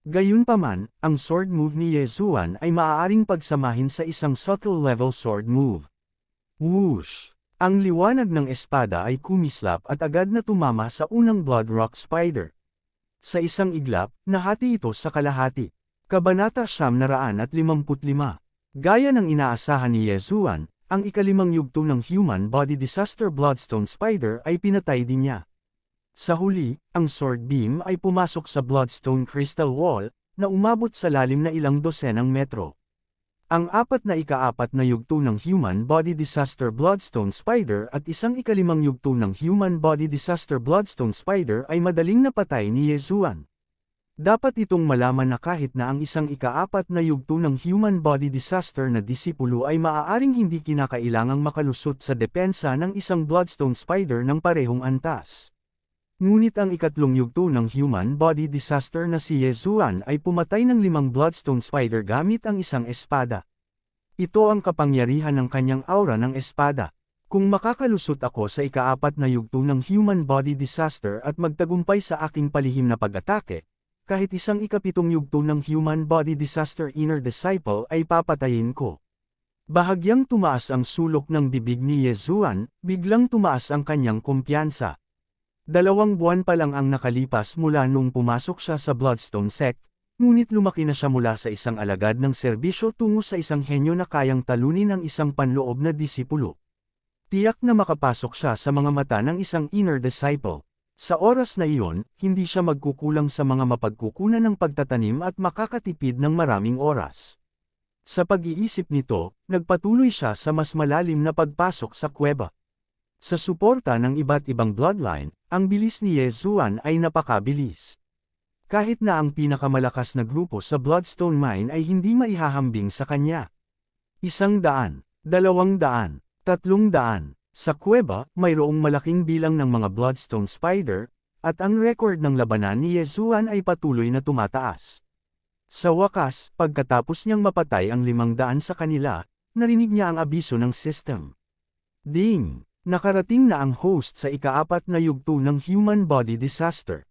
Gayunpaman, ang sword move ni Yezuan ay maaaring pagsamahin sa isang subtle level sword move. Whoosh! Ang liwanag ng espada ay kumislap at agad na tumama sa unang Blood Rock Spider. Sa isang iglap, nahati ito sa kalahati. Kabanata 955. Gaya ng inaasahan ni Yezuan, ang ikalimang yugto ng human body disaster Bloodstone Spider ay pinatay din niya. Sa huli, ang sword beam ay pumasok sa Bloodstone Crystal Wall, na umabot sa lalim na ilang dosenang metro. Ang ika-4 na yugto ng human body disaster Bloodstone Spider at isang ikalimang yugto ng human body disaster Bloodstone Spider ay madaling napatay ni Yezuan. Dapat itong malaman na kahit na ang isang ika-4 na yugto ng human body disaster na disipulo ay maaaring hindi kinakailangang makalusot sa depensa ng isang Bloodstone Spider ng parehong antas. Ngunit ang ikatlong yugto ng human body disaster na si Yezuan ay pumatay ng 5 Bloodstone Spider gamit ang isang espada. Ito ang kapangyarihan ng kanyang aura ng espada. Kung makakalusot ako sa ika-4 na yugto ng human body disaster at magtagumpay sa aking palihim na pag-atake, kahit isang ika-7 yugto ng human body disaster inner disciple ay papatayin ko. Bahagyang tumaas ang sulok ng bibig ni Yezuan, biglang tumaas ang kanyang kumpiyansa. 2 buwan pa lang ang nakalipas mula nung pumasok siya sa Bloodstone Sect, ngunit lumaki na siya mula sa isang alagad ng serbisyo tungo sa isang henyo na kayang talunin ang isang panloob na disipulo. Tiyak na makapasok siya sa mga mata ng isang inner disciple. Sa oras na iyon, hindi siya magkukulang sa mga mapagkukunan ng pagtatanim at makakatipid ng maraming oras. Sa pag-iisip nito, nagpatuloy siya sa mas malalim na pagpasok sa kuweba. Sa suporta ng iba't ibang bloodline, ang bilis ni Yezuan ay napakabilis. Kahit na ang pinakamalakas na grupo sa Bloodstone Mine ay hindi maihahambing sa kanya. 100, 200, 300. Sa kuweba, mayroong malaking bilang ng mga Bloodstone Spider, at ang record ng labanan ni Yezuan ay patuloy na tumataas. Sa wakas, pagkatapos niyang mapatay ang 500 sa kanila, narinig niya ang abiso ng system. Ding! Nakarating na ang host sa ika-4 na yugto ng human body disaster.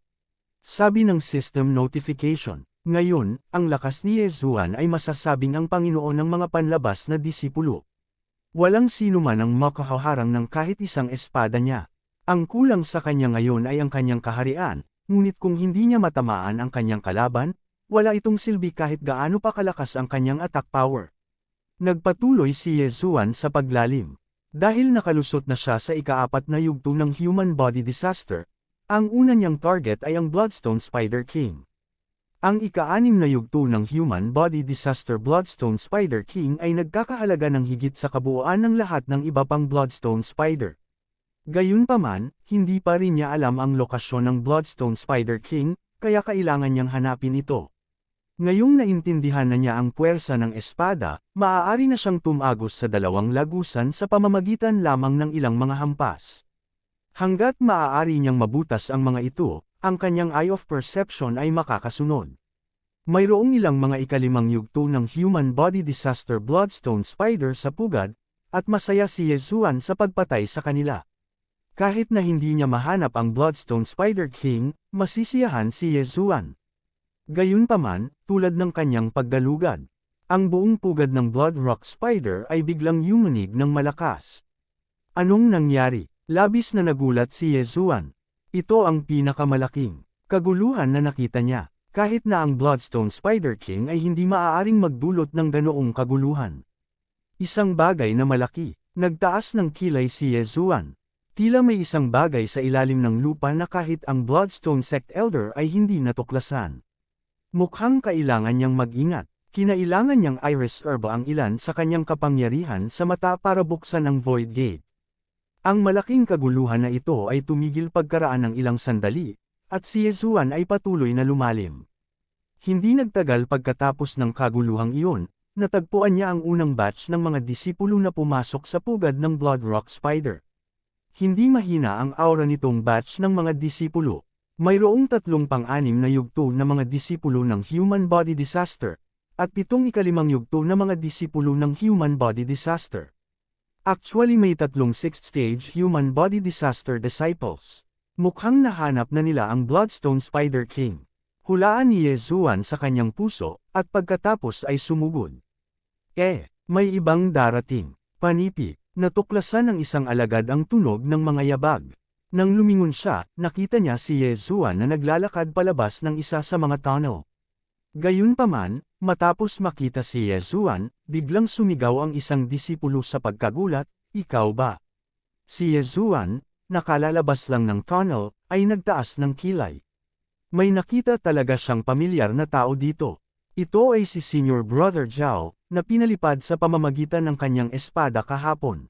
Sabi ng system notification, ngayon, ang lakas ni Yezuan ay masasabing ang Panginoon ng mga panlabas na disipulo. Walang sino man ang makahaharang ng kahit isang espada niya. Ang kulang sa kanya ngayon ay ang kanyang kaharian, ngunit kung hindi niya matamaan ang kanyang kalaban, wala itong silbi kahit gaano pa kalakas ang kanyang attack power. Nagpatuloy si Yezuan sa paglalim. Dahil nakalusot na siya sa ika-4 na yugto ng human body disaster, ang una niyang target ay ang Bloodstone Spider King. Ang ika-6 na yugto ng Human Body Disaster Bloodstone Spider King ay nagkakahalaga ng higit sa kabuuan ng lahat ng iba pang Bloodstone Spider. Gayunpaman, hindi pa rin niya alam ang lokasyon ng Bloodstone Spider King, kaya kailangan niyang hanapin ito. Ngayong naintindihan na niya ang puwersa ng espada, maaari na siyang tumagos sa dalawang lagusan sa pamamagitan lamang ng ilang mga hampas. Hanggat maaari niyang mabutas ang mga ito, ang kanyang Eye of Perception ay makakasunod. Mayroong ilang mga ika-5 yugto ng Human Body Disaster Bloodstone Spider sa pugad, at masaya si Yezuan sa pagpatay sa kanila. Kahit na hindi niya mahanap ang Bloodstone Spider King, masisiyahan si Yezuan. Gayunpaman, tulad ng kanyang paggalugad, ang buong pugad ng Blood Rock Spider ay biglang yumunig ng malakas. Anong nangyari? Labis na nagulat si Yezuan. Ito ang pinakamalaking kaguluhan na nakita niya, kahit na ang Bloodstone Spider King ay hindi maaaring magdulot ng ganoong kaguluhan. Isang bagay na malaki, nagtaas ng kilay si Yezuan. Tila may isang bagay sa ilalim ng lupa na kahit ang Bloodstone Sect Elder ay hindi natuklasan. Mukhang kailangan niyang mag-ingat, kinailangan niyang i-reserve ang ilan sa kanyang kapangyarihan sa mata para buksan ang Void Gate. Ang malaking kaguluhan na ito ay tumigil pagkaraan ng ilang sandali, at si Yezuan ay patuloy na lumalim. Hindi nagtagal pagkatapos ng kaguluhang iyon, natagpuan niya ang unang batch ng mga disipulo na pumasok sa pugad ng Blood Rock Spider. Hindi mahina ang aura nitong batch ng mga disipulo. Mayroong 3 pang-6 na yugto na mga disipulo ng Human Body Disaster, at 7 ika-5 yugto na mga disipulo ng Human Body Disaster. Actually may 3 6th stage Human Body Disaster Disciples. Mukhang nahanap na nila ang Bloodstone Spider King. Hulaan ni Yezuan sa kanyang puso, at pagkatapos ay sumugod. May ibang darating. Panipi, natuklasan ng isang alagad ang tunog ng mga yabag. Nang lumingon siya, nakita niya si Yezuan na naglalakad palabas ng isa sa mga tunnel. Gayunpaman, matapos makita si Yezuan, biglang sumigaw ang isang disipulo sa pagkagulat, "Ikaw ba?" Si Yezuan, nakalalabas lang ng tunnel, ay nagtaas ng kilay. May nakita talaga siyang pamilyar na tao dito. Ito ay si Senior Brother Zhao, na pinalipad sa pamamagitan ng kanyang espada kahapon.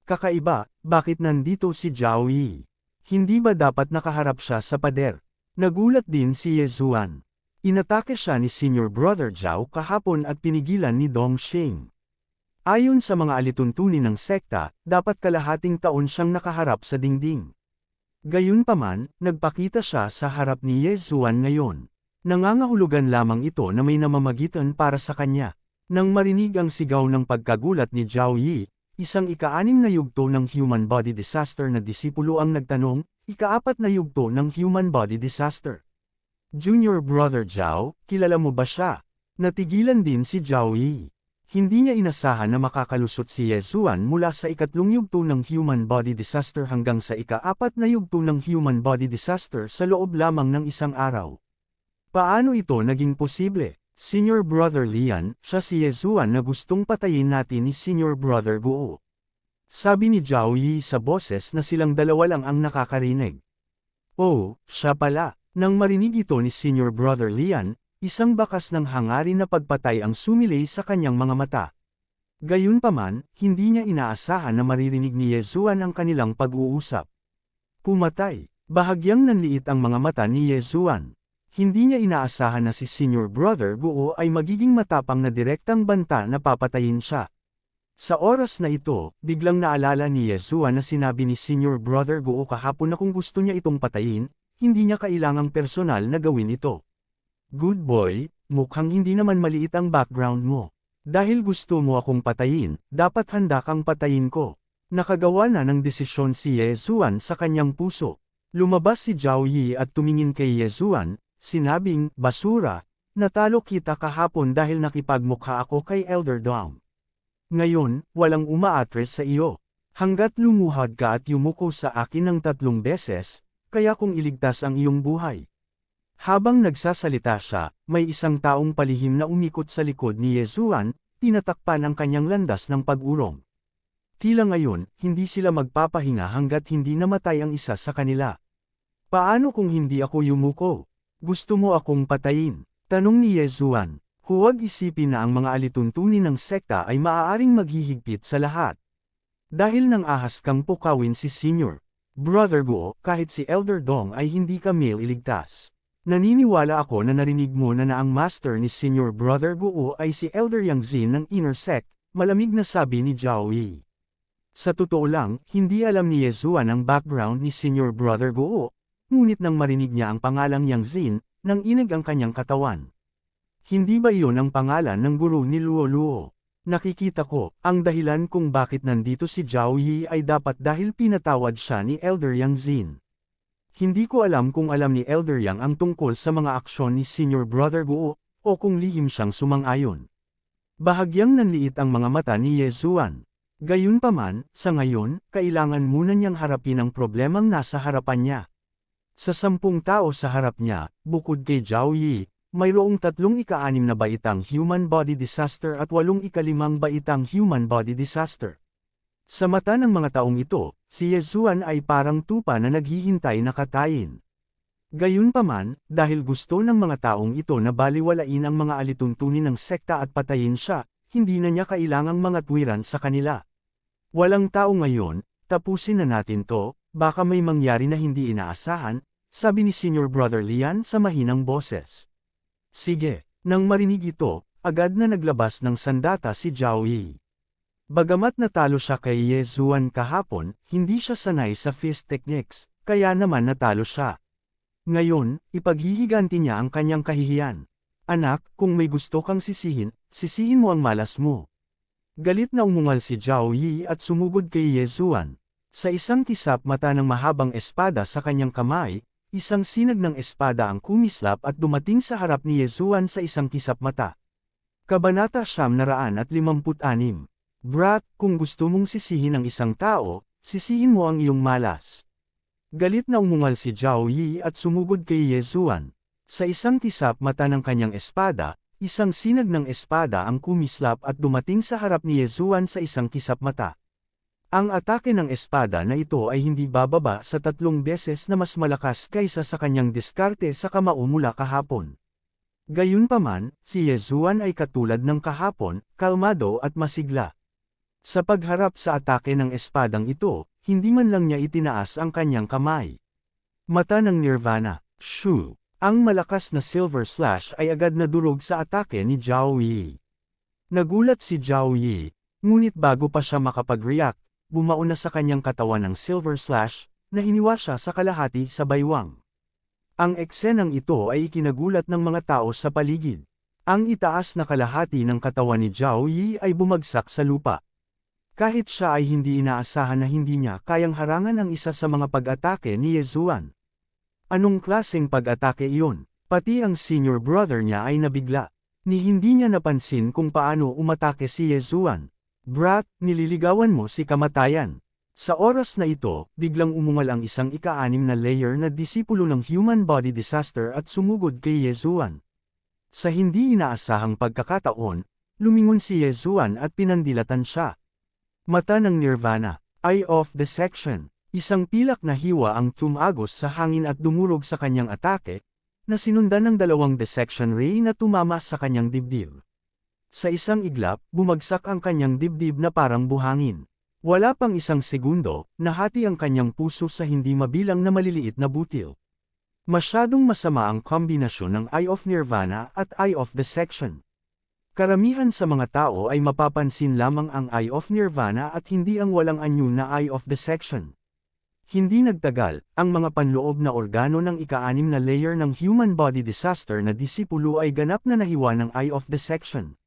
Kakaiba, bakit nandito si Zhao Yi? Hindi ba dapat nakaharap siya sa pader? Nagulat din si Yezuan. Inatake siya ni Senior Brother Zhao kahapon at pinigilan ni Dong Xing. Ayon sa mga alituntunin ng sekta, dapat kalahating taon siyang nakaharap sa dingding. Gayunpaman, nagpakita siya sa harap ni Yezuan ngayon. Nangangahulugan lamang ito na may namamagitan para sa kanya. Nang marinig ang sigaw ng pagkagulat ni Zhao Yi, isang ika-6 na yugto ng Human Body Disaster na disipulo ang nagtanong, ika-4 na yugto ng Human Body Disaster. Junior Brother Zhao, kilala mo ba siya? Natigilan din si Zhao Yi. Hindi niya inasahan na makakalusot si Yezuan mula sa ika-3 yugto ng Human Body Disaster hanggang sa ika-4 na yugto ng Human Body Disaster sa loob lamang ng isang araw. Paano ito naging posible? Senior Brother Lian, siya si Yezuan na gustong patayin natin ni Senior Brother Guo. Sabi ni Zhao Yi sa boses na silang dalawa lang ang nakakarinig. Oh, siya pala. Nang marinig ito ni Senior Brother Lian, isang bakas ng hangarin na pagpatay ang sumilay sa kanyang mga mata. Gayunpaman, hindi niya inaasahan na maririnig ni Yezuan ang kanilang pag-uusap. Pumatay. Bahagyang nanliit ang mga mata ni Yezuan. Hindi niya inaasahan na si Senior Brother Guo ay magiging matapang na direktang banta na papatayin siya. Sa oras na ito, biglang naalala ni Yezuan na sinabi ni Senior Brother Guo kahapon na kung gusto niya itong patayin, hindi niya kailangang personal na gawin ito. Good boy, mukhang hindi naman maliit ang background mo. Dahil gusto mo akong patayin, dapat handa kang patayin ko. Nakagawa na ng desisyon si Yezuan sa kanyang puso. Lumabas si Zhao Yi at tumingin kay Yezuan, sinabing, basura, natalo kita kahapon dahil nakipagmukha ako kay Elder Dong. Ngayon, walang umaatres sa iyo. Hanggat lumuhad ka at yumuko sa akin ng 3 beses, kaya kung iligtas ang iyong buhay. Habang nagsasalita siya, may isang taong palihim na umikot sa likod ni Yezuan, tinatakpan ang kanyang landas ng pag-urong. Tila ngayon, hindi sila magpapahinga hanggat hindi namatay ang isa sa kanila. Paano kung hindi ako yumuko? Gusto mo akong patayin? Tanong ni Yezuan. Huwag isipin na ang mga alituntunin ng sekta ay maaaring maghihigpit sa lahat. Dahil nang ahas kang pukawin si Senior Brother Guo, kahit si Elder Dong ay hindi ka iligtas. Naniniwala ako na narinig mo na ang master ni Senior Brother Guo ay si Elder Yang Xin ng Inner Sect, malamig na sabi ni Zhao Yi. Sa totoo lang, hindi alam ni Yezuan ang background ni Senior Brother Guo, ngunit nang marinig niya ang pangalang Yang Xin, nang inig ang kanyang katawan. Hindi ba iyon ang pangalan ng guru ni Luo Luo? Nakikita ko, ang dahilan kung bakit nandito si Zhao Yi ay dapat dahil pinatawad siya ni Elder Yang Xin. Hindi ko alam kung alam ni Elder Yang ang tungkol sa mga aksyon ni Senior Brother Guo, o kung lihim siyang sumang-ayon. Bahagyang nanliit ang mga mata ni Yezuan. Gayunpaman, sa ngayon, kailangan muna niyang harapin ang problemang nasa harapan niya. Sa 10 tao sa harap niya, bukod kay Zhao Yi, mayroong 3 ika-6 na baitang human body disaster at 8 ika-5 baitang human body disaster. Sa mata ng mga taong ito, si Yezuan ay parang tupa na naghihintay na katayin. Gayunpaman, dahil gusto ng mga taong ito na baliwalain ang mga alituntunin ng sekta at patayin siya, hindi na niya kailangang mga tuwiran sa kanila. Walang tao ngayon, tapusin na natin to, baka may mangyari na hindi inaasahan, sabi ni Senior Brother Lian sa mahinang boses. Sige, nang marinig ito, agad na naglabas ng sandata si Zhao Yi. Bagamat natalo siya kay Yezuan kahapon, hindi siya sanay sa fist techniques, kaya naman natalo siya. Ngayon, ipaghihiganti niya ang kanyang kahihiyan. Anak, kung may gusto kang sisihin, sisihin mo ang malas mo. Galit na umungal si Zhao Yi at sumugod kay Yezuan. Sa isang kisap mata ng mahabang espada sa kanyang kamay, isang sinag ng espada ang kumislap at dumating sa harap ni Yezuan sa isang kisap mata. Kabanata 956. Brat, kung gusto mong sisihin ang isang tao, sisihin mo ang iyong malas. Galit na umungal si Zhao Yi at sumugod kay Yezuan. Sa isang kisap mata ng kanyang espada, isang sinag ng espada ang kumislap at dumating sa harap ni Yezuan sa isang kisap mata. Ang atake ng espada na ito ay hindi bababa sa 3 beses na mas malakas kaysa sa kanyang diskarte sa kamao mula kahapon. Gayunpaman, si Yezuan ay katulad ng kahapon, kalmado at masigla. Sa pagharap sa atake ng espadang ito, hindi man lang niya itinaas ang kanyang kamay. Mata ng Nirvana, Shu. Ang malakas na silver slash ay agad na durog sa atake ni Zhao Yi. Nagulat si Zhao Yi, ngunit bago pa siya makapag-react, bumaon na sa kanyang katawan ng silver slash, na hiniwa siya sa kalahati sa baywang. Ang eksenang ito ay ikinagulat ng mga tao sa paligid. Ang itaas na kalahati ng katawan ni Zhao Yi ay bumagsak sa lupa. Kahit siya ay hindi inaasahan na hindi niya kayang harangan ang isa sa mga pag-atake ni Yezuan. Anong klaseng pag-atake iyon? Pati ang senior brother niya ay nabigla. Ni hindi niya napansin kung paano umatake si Yezuan. Brat, nililigawan mo si kamatayan. Sa oras na ito, biglang umungal ang isang ika-6 na layer na disipulo ng human body disaster at sumugod kay Yezuan. Sa hindi inaasahang pagkakataon, lumingon si Yezuan at pinandilatan siya. Mata ng Nirvana, Eye of Dissection. Isang pilak na hiwa ang tumagos sa hangin at dumurog sa kanyang atake, na sinundan ng 2 dissection ray na tumama sa kanyang dibdib. Sa isang iglap, bumagsak ang kanyang dibdib na parang buhangin. Wala pang isang segundo, nahati ang kanyang puso sa hindi mabilang na maliliit na butil. Masyadong masama ang kombinasyon ng Eye of Nirvana at Eye of Dissection. Karamihan sa mga tao ay mapapansin lamang ang Eye of Nirvana at hindi ang walang anyo na Eye of Dissection. Hindi nagtagal, ang mga panloob na organo ng ika-6 na layer ng human body disaster na disipulo ay ganap na nahiwa ng Eye of Dissection.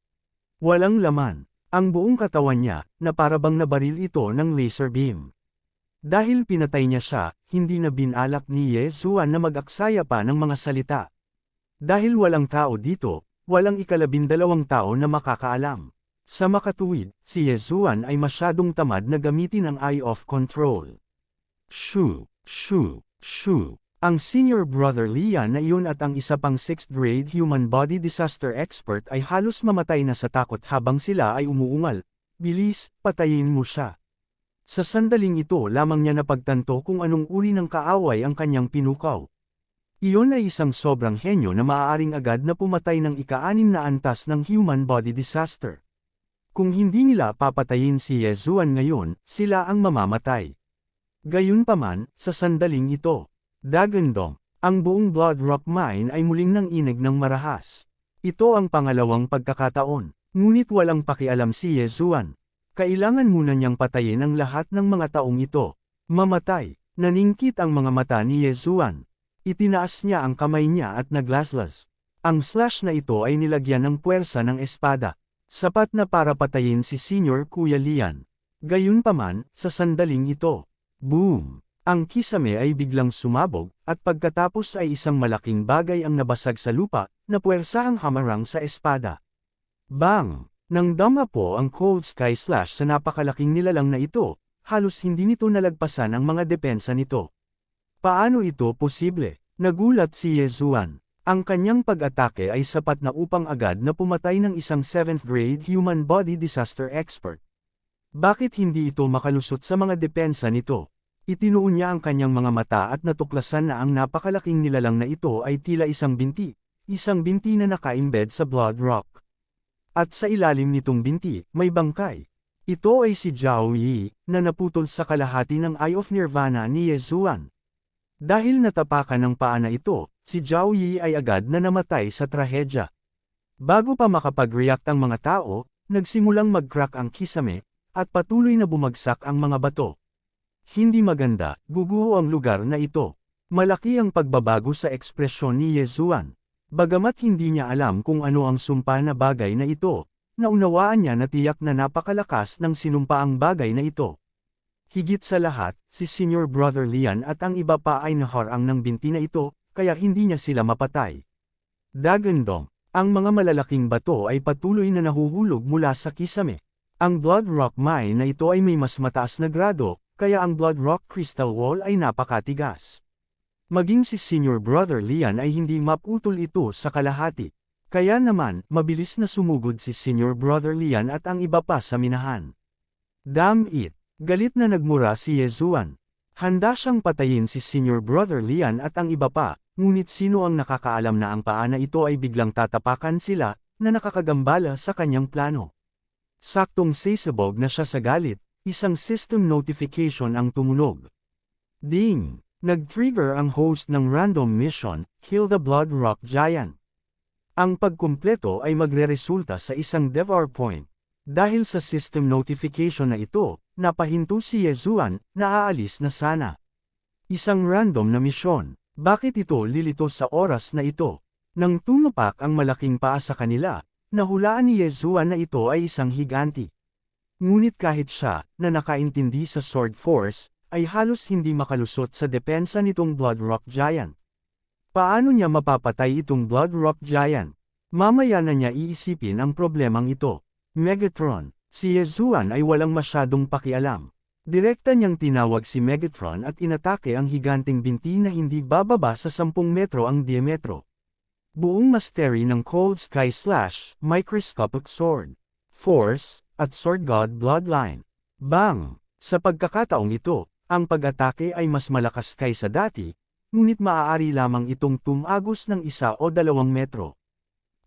Walang laman, ang buong katawan niya, na parabang nabaril ito ng laser beam. Dahil pinatay niya siya, hindi na binalak ni Yezuan na mag-aksaya pa ng mga salita. Dahil walang tao dito, walang ika-12 tao na makakaalam. Sa makatuwid, si Yezuan ay masyadong tamad na gamitin ang Eye of Control. Shoo, shoo, shoo. Ang senior brother Lian na iyon at ang isa pang 6th grade human body disaster expert ay halos mamatay na sa takot habang sila ay umuungal. Bilis, patayin mo siya. Sa sandaling ito lamang niya napagtanto kung anong uri ng kaaway ang kanyang pinukaw. Iyon ay isang sobrang henyo na maaaring agad na pumatay ng ika-6 na antas ng human body disaster. Kung hindi nila papatayin si Yezuan ngayon, sila ang mamamatay. Gayunpaman, sa sandaling ito, Dagandong, ang buong Blood Rock Mine ay muling nanginig ng marahas. Ito ang pangalawang pagkakataon, ngunit walang pakialam si Yezuan. Kailangan muna niyang patayin ang lahat ng mga taong ito. Mamatay, naningkit ang mga mata ni Yezuan. Itinaas niya ang kamay niya at naglaslas. Ang slash na ito ay nilagyan ng puwersa ng espada. Sapat na para patayin si Senior Kuya Lian. Gayunpaman, sa sandaling ito, boom! Ang kisame ay biglang sumabog, at pagkatapos ay isang malaking bagay ang nabasag sa lupa, na puwersa ang hamarang sa espada. Bang! Nang dama po ang Cold Sky Slash sa napakalaking nilalang na ito, halos hindi nito nalagpasan ang mga depensa nito. Paano ito posible? Nagulat si Yezuan. Ang kanyang pag-atake ay sapat na upang agad na pumatay ng isang 7th grade human body disaster expert. Bakit hindi ito makalusot sa mga depensa nito? Itinuon niya ang kanyang mga mata at natuklasan na ang napakalaking nilalang na ito ay tila isang binti na naka-embed sa Blood Rock. At sa ilalim nitong binti, may bangkay. Ito ay si Zhao Yi, na naputol sa kalahati ng Eye of Nirvana ni Yezuan. Dahil natapakan ng paa na ito, si Zhao Yi ay agad na namatay sa trahedya. Bago pa makapag-react ang mga tao, nagsimulang mag-crack ang kisame, at patuloy na bumagsak ang mga bato. Hindi maganda, guguho ang lugar na ito. Malaki ang pagbabago sa ekspresyon ni Yezuan. Bagamat hindi niya alam kung ano ang sumpa na bagay na ito, naunawaan niya na tiyak na napakalakas ng sinumpaang bagay na ito. Higit sa lahat, si Senior Brother Lian at ang iba pa ay naharang ng binti na ito, kaya hindi niya sila mapatay. Dagandong, ang mga malalaking bato ay patuloy na nahuhulog mula sa kisame. Ang Blood Rock Mine na ito ay may mas mataas na grado, kaya ang Blood Rock Crystal Wall ay napakatigas. Maging si Senior Brother Lian ay hindi maputol ito sa kalahati. Kaya naman, mabilis na sumugod si Senior Brother Lian at ang iba pa sa minahan. Damn it! Galit na nagmura si Yezuan. Handa siyang patayin si Senior Brother Lian at ang iba pa, ngunit sino ang nakakaalam na ang paa na ito ay biglang tatapakan sila, na nakakagambala sa kanyang plano. Saktong sasabog na siya sa galit. Isang system notification ang tumunog. Ding! Nag-trigger ang host ng random mission, Kill the Blood Rock Giant. Ang pagkumpleto ay magreresulta sa isang devour point. Dahil sa system notification na ito, napahinto si Yezuan, na aalis na sana. Isang random na misyon. Bakit ito lilito sa oras na ito? Nang tumapak ang malaking paa sa kanila, nahulaan ni Yezuan na ito ay isang higanti. Ngunit kahit siya, na nakaintindi sa Sword Force, ay halos hindi makalusot sa depensa nitong Blood Rock Giant. Paano niya mapapatay itong Blood Rock Giant? Mamaya na niya iisipin ang problemang ito. Megatron, si Yezuan ay walang masyadong pakialam. Direkta niyang tinawag si Megatron at inatake ang higanteng binti na hindi bababa sa 10 metro ang diametro. Buong mastery ng Cold Sky Slash, Microscopic Sword, Force, at Sword God Bloodline. Bang! Sa pagkakataong ito, ang pag-atake ay mas malakas kaysa dati, ngunit maaari lamang itong tumagos ng 1 o 2 metro.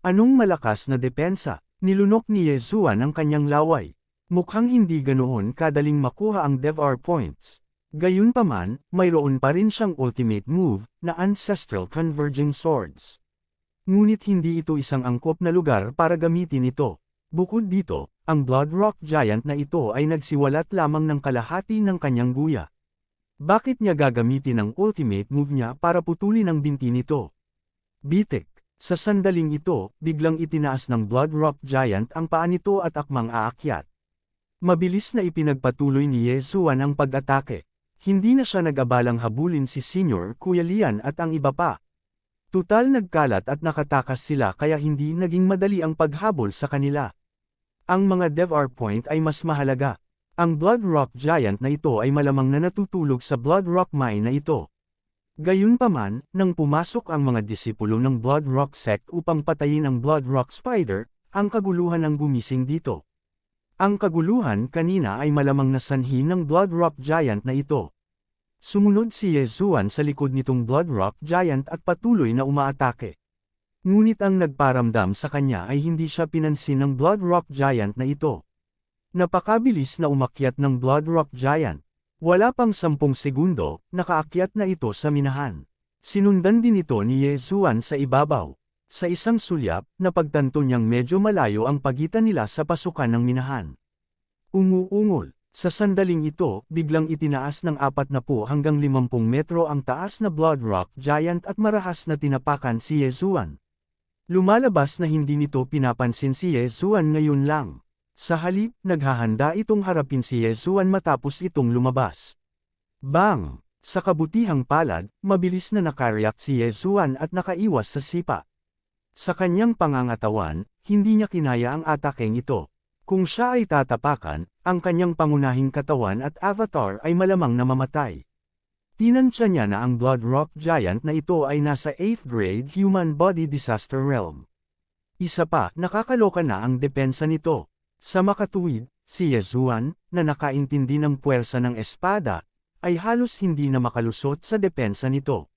Anong malakas na depensa? Nilunok ni Yezuan ang kanyang laway. Mukhang hindi ganoon kadaling makuha ang DevR points. Gayunpaman, mayroon pa rin siyang ultimate move, na Ancestral Converging Swords. Ngunit hindi ito isang angkop na lugar para gamitin ito. Bukod dito, ang Blood Rock Giant na ito ay nagsiwalat lamang ng kalahati ng kanyang guya. Bakit niya gagamitin ang ultimate move niya para putulin ang binti nito? Bitik. Sa sandaling ito, biglang itinaas ng Blood Rock Giant ang paa nito at akmang aakyat. Mabilis na ipinagpatuloy ni Yezuan ang pag-atake. Hindi na siya nag-abalang habulin si Senior Kuya Lian at ang iba pa. Tutal nagkalat at nakatakas sila kaya hindi naging madali ang paghabol sa kanila. Ang mga DevR point ay mas mahalaga. Ang Blood Rock Giant na ito ay malamang na natutulog sa Blood Rock Mine na ito. Gayunpaman, nang pumasok ang mga disipulo ng Blood Rock Sect upang patayin ang Blood Rock Spider, ang kaguluhan ang gumising dito. Ang kaguluhan kanina ay malamang na sanhi ng Blood Rock Giant na ito. Sumunod si Yezuan sa likod nitong Blood Rock Giant at patuloy na umaatake. Ngunit ang nagparamdam sa kanya ay hindi siya pinansin ng Blood Rock Giant na ito. Napakabilis na umakyat ng Blood Rock Giant. Wala pang 10 segundo, nakaakyat na ito sa minahan. Sinundan din ito ni Yezuan sa ibabaw. Sa isang sulyap, napagtanto niyang medyo malayo ang pagitan nila sa pasukan ng minahan. Umuungol. Sa sandaling ito, biglang itinaas ng 40 hanggang 50 metro ang taas na Blood Rock Giant at marahas na tinapakan si Yezuan. Lumalabas na hindi nito pinapansin si Yezuan ngayon lang. Sa halip, naghahanda itong harapin si Yezuan matapos itong lumabas. Bang! Sa kabutihang palad, mabilis na nakareact si Yezuan at nakaiwas sa sipa. Sa kanyang pangangatawan, hindi niya kinaya ang atakeng ito. Kung siya ay tatapakan, ang kanyang pangunahing katawan at avatar ay malamang na mamatay. Tinansya niya na ang Blood Rock Giant na ito ay nasa 8th grade human body disaster realm. Isa pa, nakakaloka na ang depensa nito. Sa makatuwid, si Yezuan, na nakaintindi ng puwersa ng espada, ay halos hindi na makalusot sa depensa nito.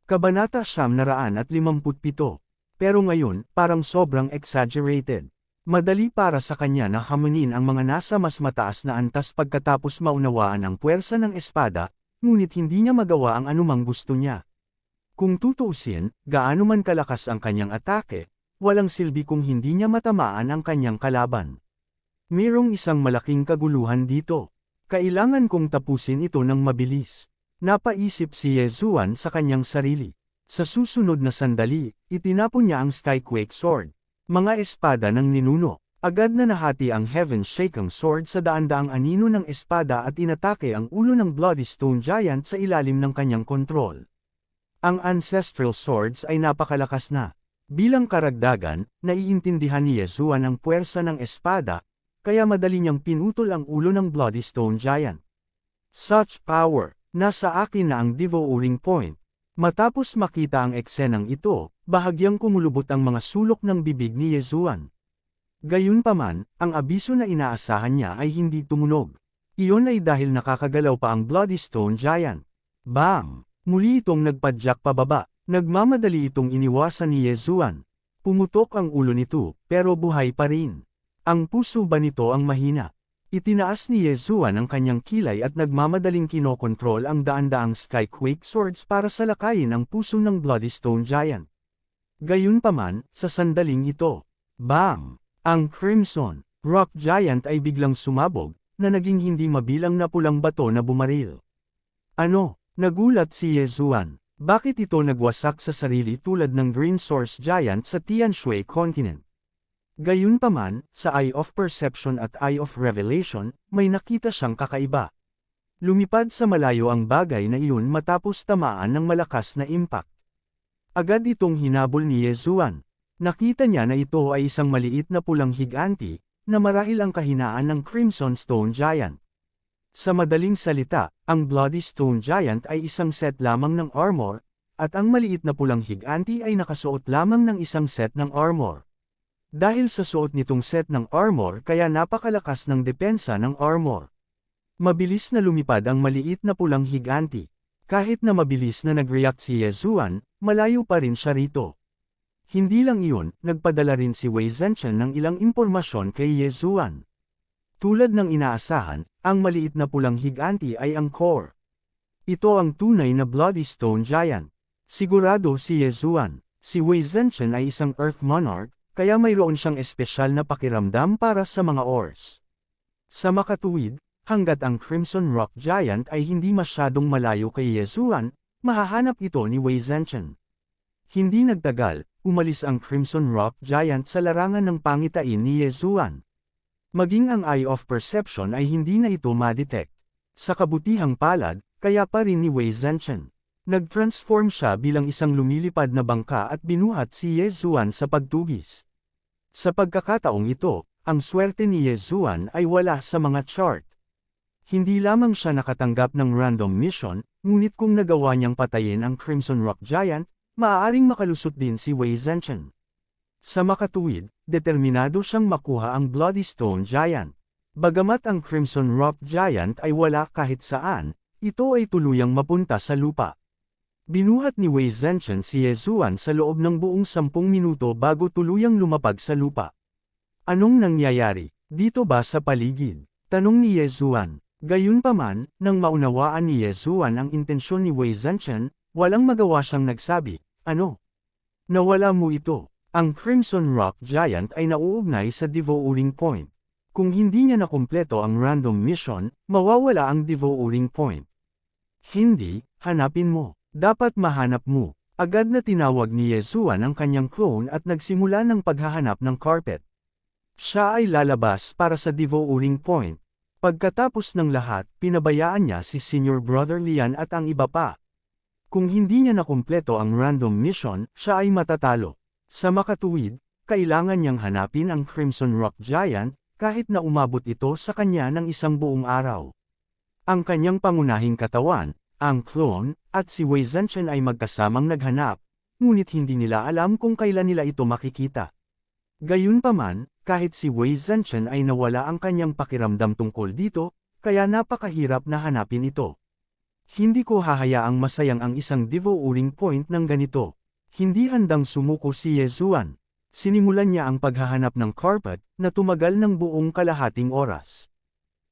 Kabanata 957. Pero ngayon, parang sobrang exaggerated. Madali para sa kanya na hamunin ang mga nasa mas mataas na antas pagkatapos maunawaan ang puwersa ng espada, ngunit hindi niya magawa ang anumang gusto niya. Kung tutuusin, gaano man kalakas ang kanyang atake, walang silbi kung hindi niya matamaan ang kanyang kalaban. Mayroong isang malaking kaguluhan dito. Kailangan kong tapusin ito ng mabilis. Napaisip si Yezuan sa kanyang sarili. Sa susunod na sandali, itinapon niya ang Skyquake Sword. Mga espada ng ninuno. Agad na nahati ang Heaven Shaking Sword sa daan-daang anino ng espada at inatake ang ulo ng Bloody Stone Giant sa ilalim ng kanyang kontrol. Ang Ancestral Swords ay napakalakas na. Bilang karagdagan, naiintindihan ni Yezuan ang puwersa ng espada, kaya madali niyang pinutol ang ulo ng Bloody Stone Giant. Such power! Nasa akin na ang devouring point. Matapos makita ang eksenang ito, bahagyang kumulubot ang mga sulok ng bibig ni Yezuan. Gayunpaman, ang abiso na inaasahan niya ay hindi tumunog. Iyon ay dahil nakakagalaw pa ang Bloody Stone Giant. Bang! Muli itong nagpadyak pababa. Nagmamadali itong iniwasan ni Yezuan. Pumutok ang ulo nito, pero buhay pa rin. Ang puso ba nito ang mahina? Itinaas ni Yezuan ang kanyang kilay at nagmamadaling kinokontrol ang daan-daang Skyquake Swords para salakayin ang puso ng Bloody Stone Giant. Gayunpaman, sa sandaling ito, bang! Ang Crimson Rock Giant ay biglang sumabog, na naging hindi mabilang na pulang bato na bumaril. Ano? Nagulat si Yezuan. Bakit ito nagwasak sa sarili tulad ng Green Source Giant sa Tianshui Continent? Gayunpaman, sa Eye of Perception at Eye of Revelation, may nakita siyang kakaiba. Lumipad sa malayo ang bagay na iyon matapos tamaan ng malakas na impact. Agad itong hinabol ni Yezuan. Nakita niya na ito ay isang maliit na pulang higanti, na marahil ang kahinaan ng Crimson Stone Giant. Sa madaling salita, ang Bloody Stone Giant ay isang set lamang ng armor, at ang maliit na pulang higanti ay nakasuot lamang ng isang set ng armor. Dahil sa suot nitong set ng armor kaya napakalakas ng depensa ng armor. Mabilis na lumipad ang maliit na pulang higanti. Kahit na mabilis na nag-react si Yezuan, malayo pa rin siya rito. Hindi lang iyon, nagpadala rin si Wei Zhenchen ng ilang impormasyon kay Yezuan. Tulad ng inaasahan, ang maliit na pulang higanti ay ang core. Ito ang tunay na Bloody Stone Giant. Sigurado si Yezuan, si Wei Zhenchen ay isang Earth Monarch, kaya mayroon siyang espesyal na pakiramdam para sa mga ores. Sa makatuwid, hanggat ang Crimson Rock Giant ay hindi masyadong malayo kay Yezuan, mahahanap ito ni Wei Zhenchen. Hindi nagtagal, umalis ang Crimson Rock Giant sa larangan ng pangitain ni Yezuan. Maging ang Eye of Perception ay hindi na ito ma-detect. Sa kabutihang palad, kaya pa rin ni Wei Zhenchen. Nag-transform siya bilang isang lumilipad na bangka at binuhat si Yezuan sa pagtugis. Sa pagkakataong ito, ang swerte ni Yezuan ay wala sa mga chart. Hindi lamang siya nakatanggap ng random mission, ngunit kung nagawa niyang patayin ang Crimson Rock Giant, maaaring makalusot din si Wei Zhenchen. Sa makatuwid, determinado siyang makuha ang Bloody Stone Giant. Bagamat ang Crimson Rock Giant ay wala kahit saan, ito ay tuluyang mapunta sa lupa. Binuhat ni Wei Zhenchen si Yezuan sa loob ng buong 10 minuto bago tuluyang lumapag sa lupa. Anong nangyayari dito ba sa paligid? Tanong ni Yezuan. Gayunpaman, nang maunawaan ni Yezuan ang intensyon ni Wei Zhenchen, walang magawa siyang nagsabi, ano? Nawala mo ito. Ang Crimson Rock Giant ay nauugnay sa Devouring Point. Kung hindi niya nakumpleto ang random mission, mawawala ang Devouring Point. Hindi, hanapin mo. Dapat mahanap mo. Agad na tinawag ni Yezuan ang kanyang clone at nagsimula ng paghahanap ng carpet. Siya ay lalabas para sa Devouring Point. Pagkatapos ng lahat, pinabayaan niya si Senior Brother Lian at ang iba pa. Kung hindi niya nakumpleto ang random mission, siya ay matatalo. Sa makatuwid, kailangan niyang hanapin ang Crimson Rock Giant, kahit na umabot ito sa kanya ng isang buong araw. Ang kanyang pangunahing katawan, ang clone, at si Wei Zhenchen ay magkasamang naghanap, ngunit hindi nila alam kung kailan nila ito makikita. Gayunpaman, kahit si Wei Zhenchen ay nawala ang kanyang pakiramdam tungkol dito, kaya napakahirap na hanapin ito. Hindi ko hahayaang masayang ang isang Devouring Point ng ganito. Hindi handang sumuko si Yezuan. Sinimulan niya ang paghahanap ng carpet na tumagal ng buong kalahating oras.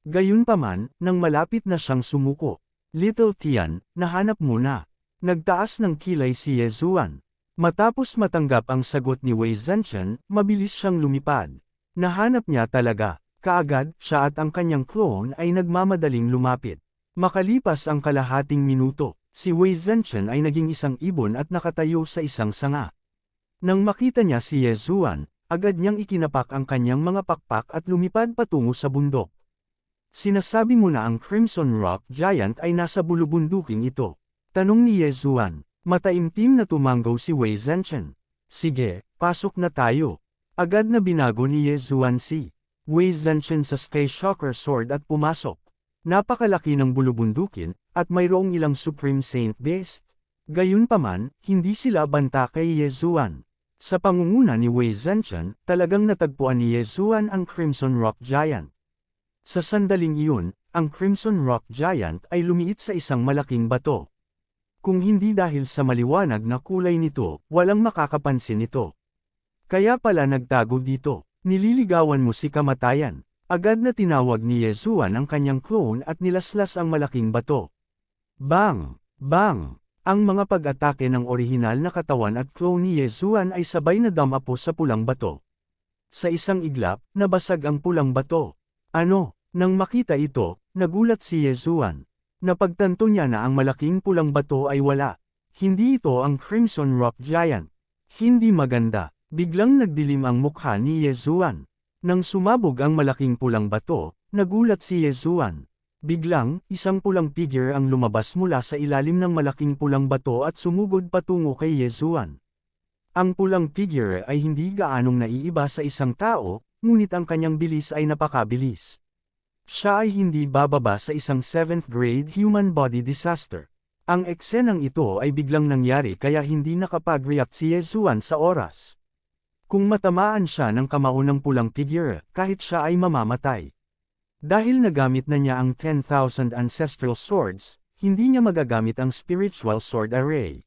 Gayunpaman, nang malapit na siyang sumuko, Little Tian, nahanap mo na. Nagtaas ng kilay si Yezuan. Matapos matanggap ang sagot ni Wei Zhenchen, mabilis siyang lumipad. Nahanap niya talaga. Kaagad, siya at ang kanyang clone ay nagmamadaling lumapit. Makalipas ang kalahating minuto, si Wei Zhenchen ay naging isang ibon at nakatayo sa isang sanga. Nang makita niya si Yezuan, agad niyang ikinapak ang kanyang mga pakpak at lumipad patungo sa bundok. Sinasabi mo na ang Crimson Rock Giant ay nasa bulubunduking ito. Tanong ni Yezuan. Mataimtim na tumanggaw si Wei Zhenchen. Sige, pasok na tayo. Agad na binago ni Yezuan si Wei Zhenchen sa Sky Shocker Sword at pumasok. Napakalaki ng bulubundukin, at mayroong ilang Supreme Saint Beast. Gayunpaman, hindi sila banta kay Yezuan. Sa pangunguna ni Wei Zhenchen, talagang natagpuan ni Yezuan ang Crimson Rock Giant. Sa sandaling iyon, ang Crimson Rock Giant ay lumiit sa isang malaking bato. Kung hindi dahil sa maliwanag na kulay nito, walang makakapansin ito. Kaya pala nagtago dito. Nililigawan mo si kamatayan. Agad na tinawag ni Yezuan ang kanyang clone at nilaslas ang malaking bato. Bang! Bang! Ang mga pag-atake ng orihinal na katawan at clone ni Yezuan ay sabay na damapo sa pulang bato. Sa isang iglap, nabasag ang pulang bato. Ano? Nang makita ito, nagulat si Yezuan. Napagtanto niya na ang malaking pulang bato ay wala. Hindi ito ang Crimson Rock Giant. Hindi maganda. Biglang nagdilim ang mukha ni Yezuan. Nang sumabog ang malaking pulang bato, nagulat si Yezuan. Biglang, isang pulang figure ang lumabas mula sa ilalim ng malaking pulang bato at sumugod patungo kay Yezuan. Ang pulang figure ay hindi gaanong naiiba sa isang tao, ngunit ang kanyang bilis ay napakabilis. Siya ay hindi bababa sa isang 7th grade human body disaster. Ang eksenang ito ay biglang nangyari kaya hindi nakapag-react si Yezuan sa oras. Kung matamaan siya ng kamao ng pulang figure, kahit siya ay mamamatay. Dahil nagamit na niya ang 10,000 ancestral swords, hindi niya magagamit ang spiritual sword array.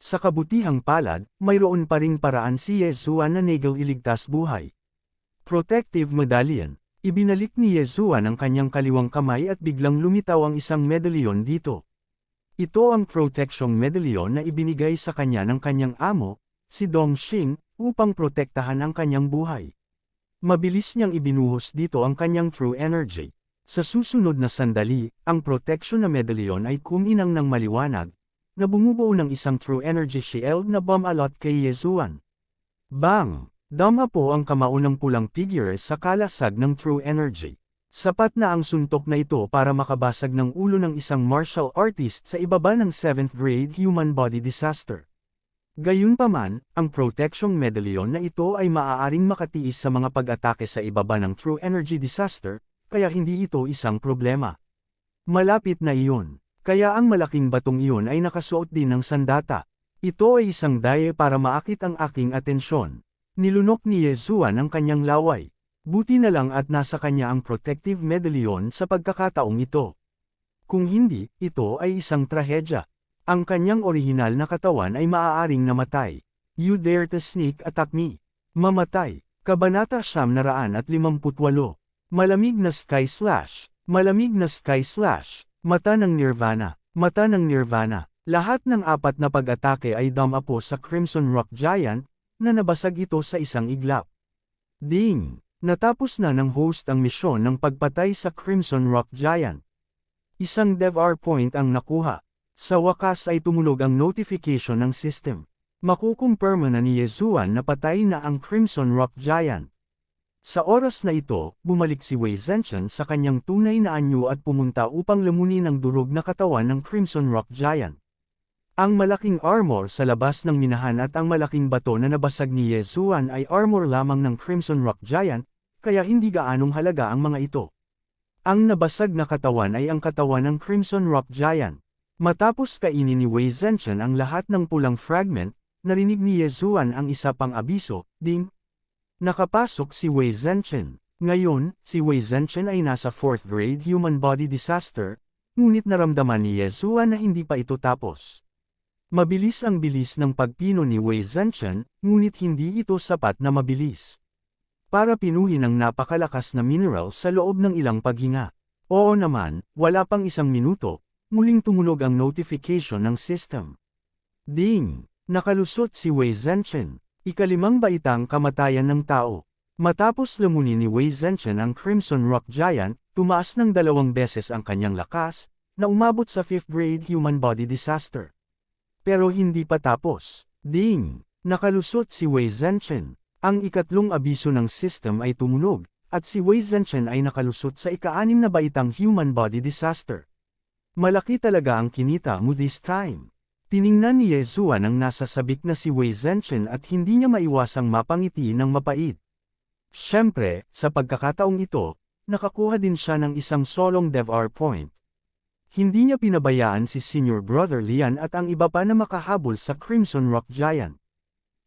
Sa kabutihang palad, mayroon pa ring paraan si Yezuan na Nagel iligtas buhay. Protective Medallion. Ibinalik ni Yezuan ang kanyang kaliwang kamay at biglang lumitaw ang isang medalyon dito. Ito ang protection medallion na ibinigay sa kanya ng kanyang amo, si Dongxing, upang protektahan ang kanyang buhay. Mabilis niyang ibinuhos dito ang kanyang true energy. Sa susunod na sandali, ang protection na medallion ay kuminang ng maliwanag, na bumubuo ng isang true energy shield na bumalot kay Yezuan. Bang! Dama po ang kamao ng pulang figure sa kalasag ng true energy. Sapat na ang suntok na ito para makabasag ng ulo ng isang martial artist sa ibaba ng 7th grade human body disaster. Gayunpaman, ang protection medallion na ito ay maaaring makatiis sa mga pag-atake sa ibaba ng true energy disaster, kaya hindi ito isang problema. Malapit na iyon. Kaya ang malaking batong iyon ay nakasuot din ng sandata. Ito ay isang daye para maakit ang aking atensyon. Nilunok ni Yezuan ang kanyang laway. Buti na lang at nasa kanya ang protective medallion sa pagkakataong ito. Kung hindi, ito ay isang trahedya. Ang kanyang orihinal na katawan ay maaaring namatay. You dare to sneak attack me. Mamatay. Kabanata 958. Malamig na sky slash. Malamig na sky slash. Mata ng Nirvana. Mata ng Nirvana. Lahat ng apat na pag-atake ay damapo sa Crimson Rock Giant, na nabasag ito sa isang iglap. Ding! Natapos na ng host ang misyon ng pagpatay sa Crimson Rock Giant. Isang DevR point ang nakuha. Sa wakas ay tumunog ang notification ng system. Makukumpirma na ni Yezuan na patay na ang Crimson Rock Giant. Sa oras na ito, bumalik si Wei Zhenchen sa kanyang tunay na anyo at pumunta upang lamunin ang durog na katawan ng Crimson Rock Giant. Ang malaking armor sa labas ng minahan at ang malaking bato na nabasag ni Yezuan ay armor lamang ng Crimson Rock Giant, kaya hindi gaanong halaga ang mga ito. Ang nabasag na katawan ay ang katawan ng Crimson Rock Giant. Matapos kainin ni Wei Zhenchen ang lahat ng pulang fragment, narinig ni Yezuan ang isa pang abiso, ding! Nakapasok si Wei Zhenchen. Ngayon, si Wei Zhenchen ay nasa 4th grade human body disaster, ngunit naramdaman ni Yezuan na hindi pa ito tapos. Mabilis ang bilis ng pagpino ni Wei Zhenchen, ngunit hindi ito sapat na mabilis. Para pinuhin ang napakalakas na mineral sa loob ng ilang paghinga. Oo naman, wala pang isang minuto, muling tumunog ang notification ng system. Ding! Nakalusot si Wei Zhenchen. Ikalimang baitang kamatayan ng tao. Matapos lamunin ni Wei Zhenchen ang Crimson Rock Giant, tumaas ng 2 beses ang kanyang lakas, na umabot sa 5th grade human body disaster. Pero hindi pa tapos. Ding! Nakalusot si Wei Zhenchen. Ang ikatlong abiso ng system ay tumunog, at si Wei Zhenchen ay nakalusot sa ika-6 na baitang human body disaster. Malaki talaga ang kinita mo this time. Tiningnan ni Yezuan ang nasa sabik na si Wei Zhenchen at hindi niya maiwasang mapangiti ng mapait. Siyempre, sa pagkakataong ito, nakakuha din siya ng isang solong DevR point. Hindi niya pinabayaan si Senior Brother Lian at ang iba pa na makahabol sa Crimson Rock Giant.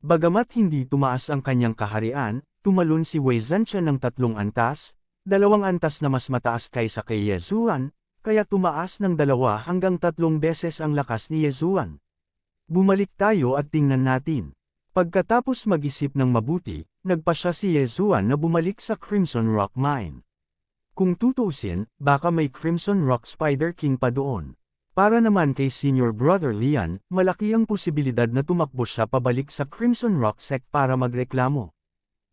Bagamat hindi tumaas ang kanyang kaharian, tumalon si Wei Zhenchen ng 3 antas, 2 antas na mas mataas kaysa kay Yezuan, kaya tumaas ng 2 hanggang 3 beses ang lakas ni Yezuan. Bumalik tayo at tingnan natin. Pagkatapos mag-isip ng mabuti, nagpasya si Yezuan na bumalik sa Crimson Rock Mine. Kung tutuusin, baka may Crimson Rock Spider King pa doon. Para naman kay Senior Brother Lian, malaki ang posibilidad na tumakbo siya pabalik sa Crimson Rock Sect para magreklamo.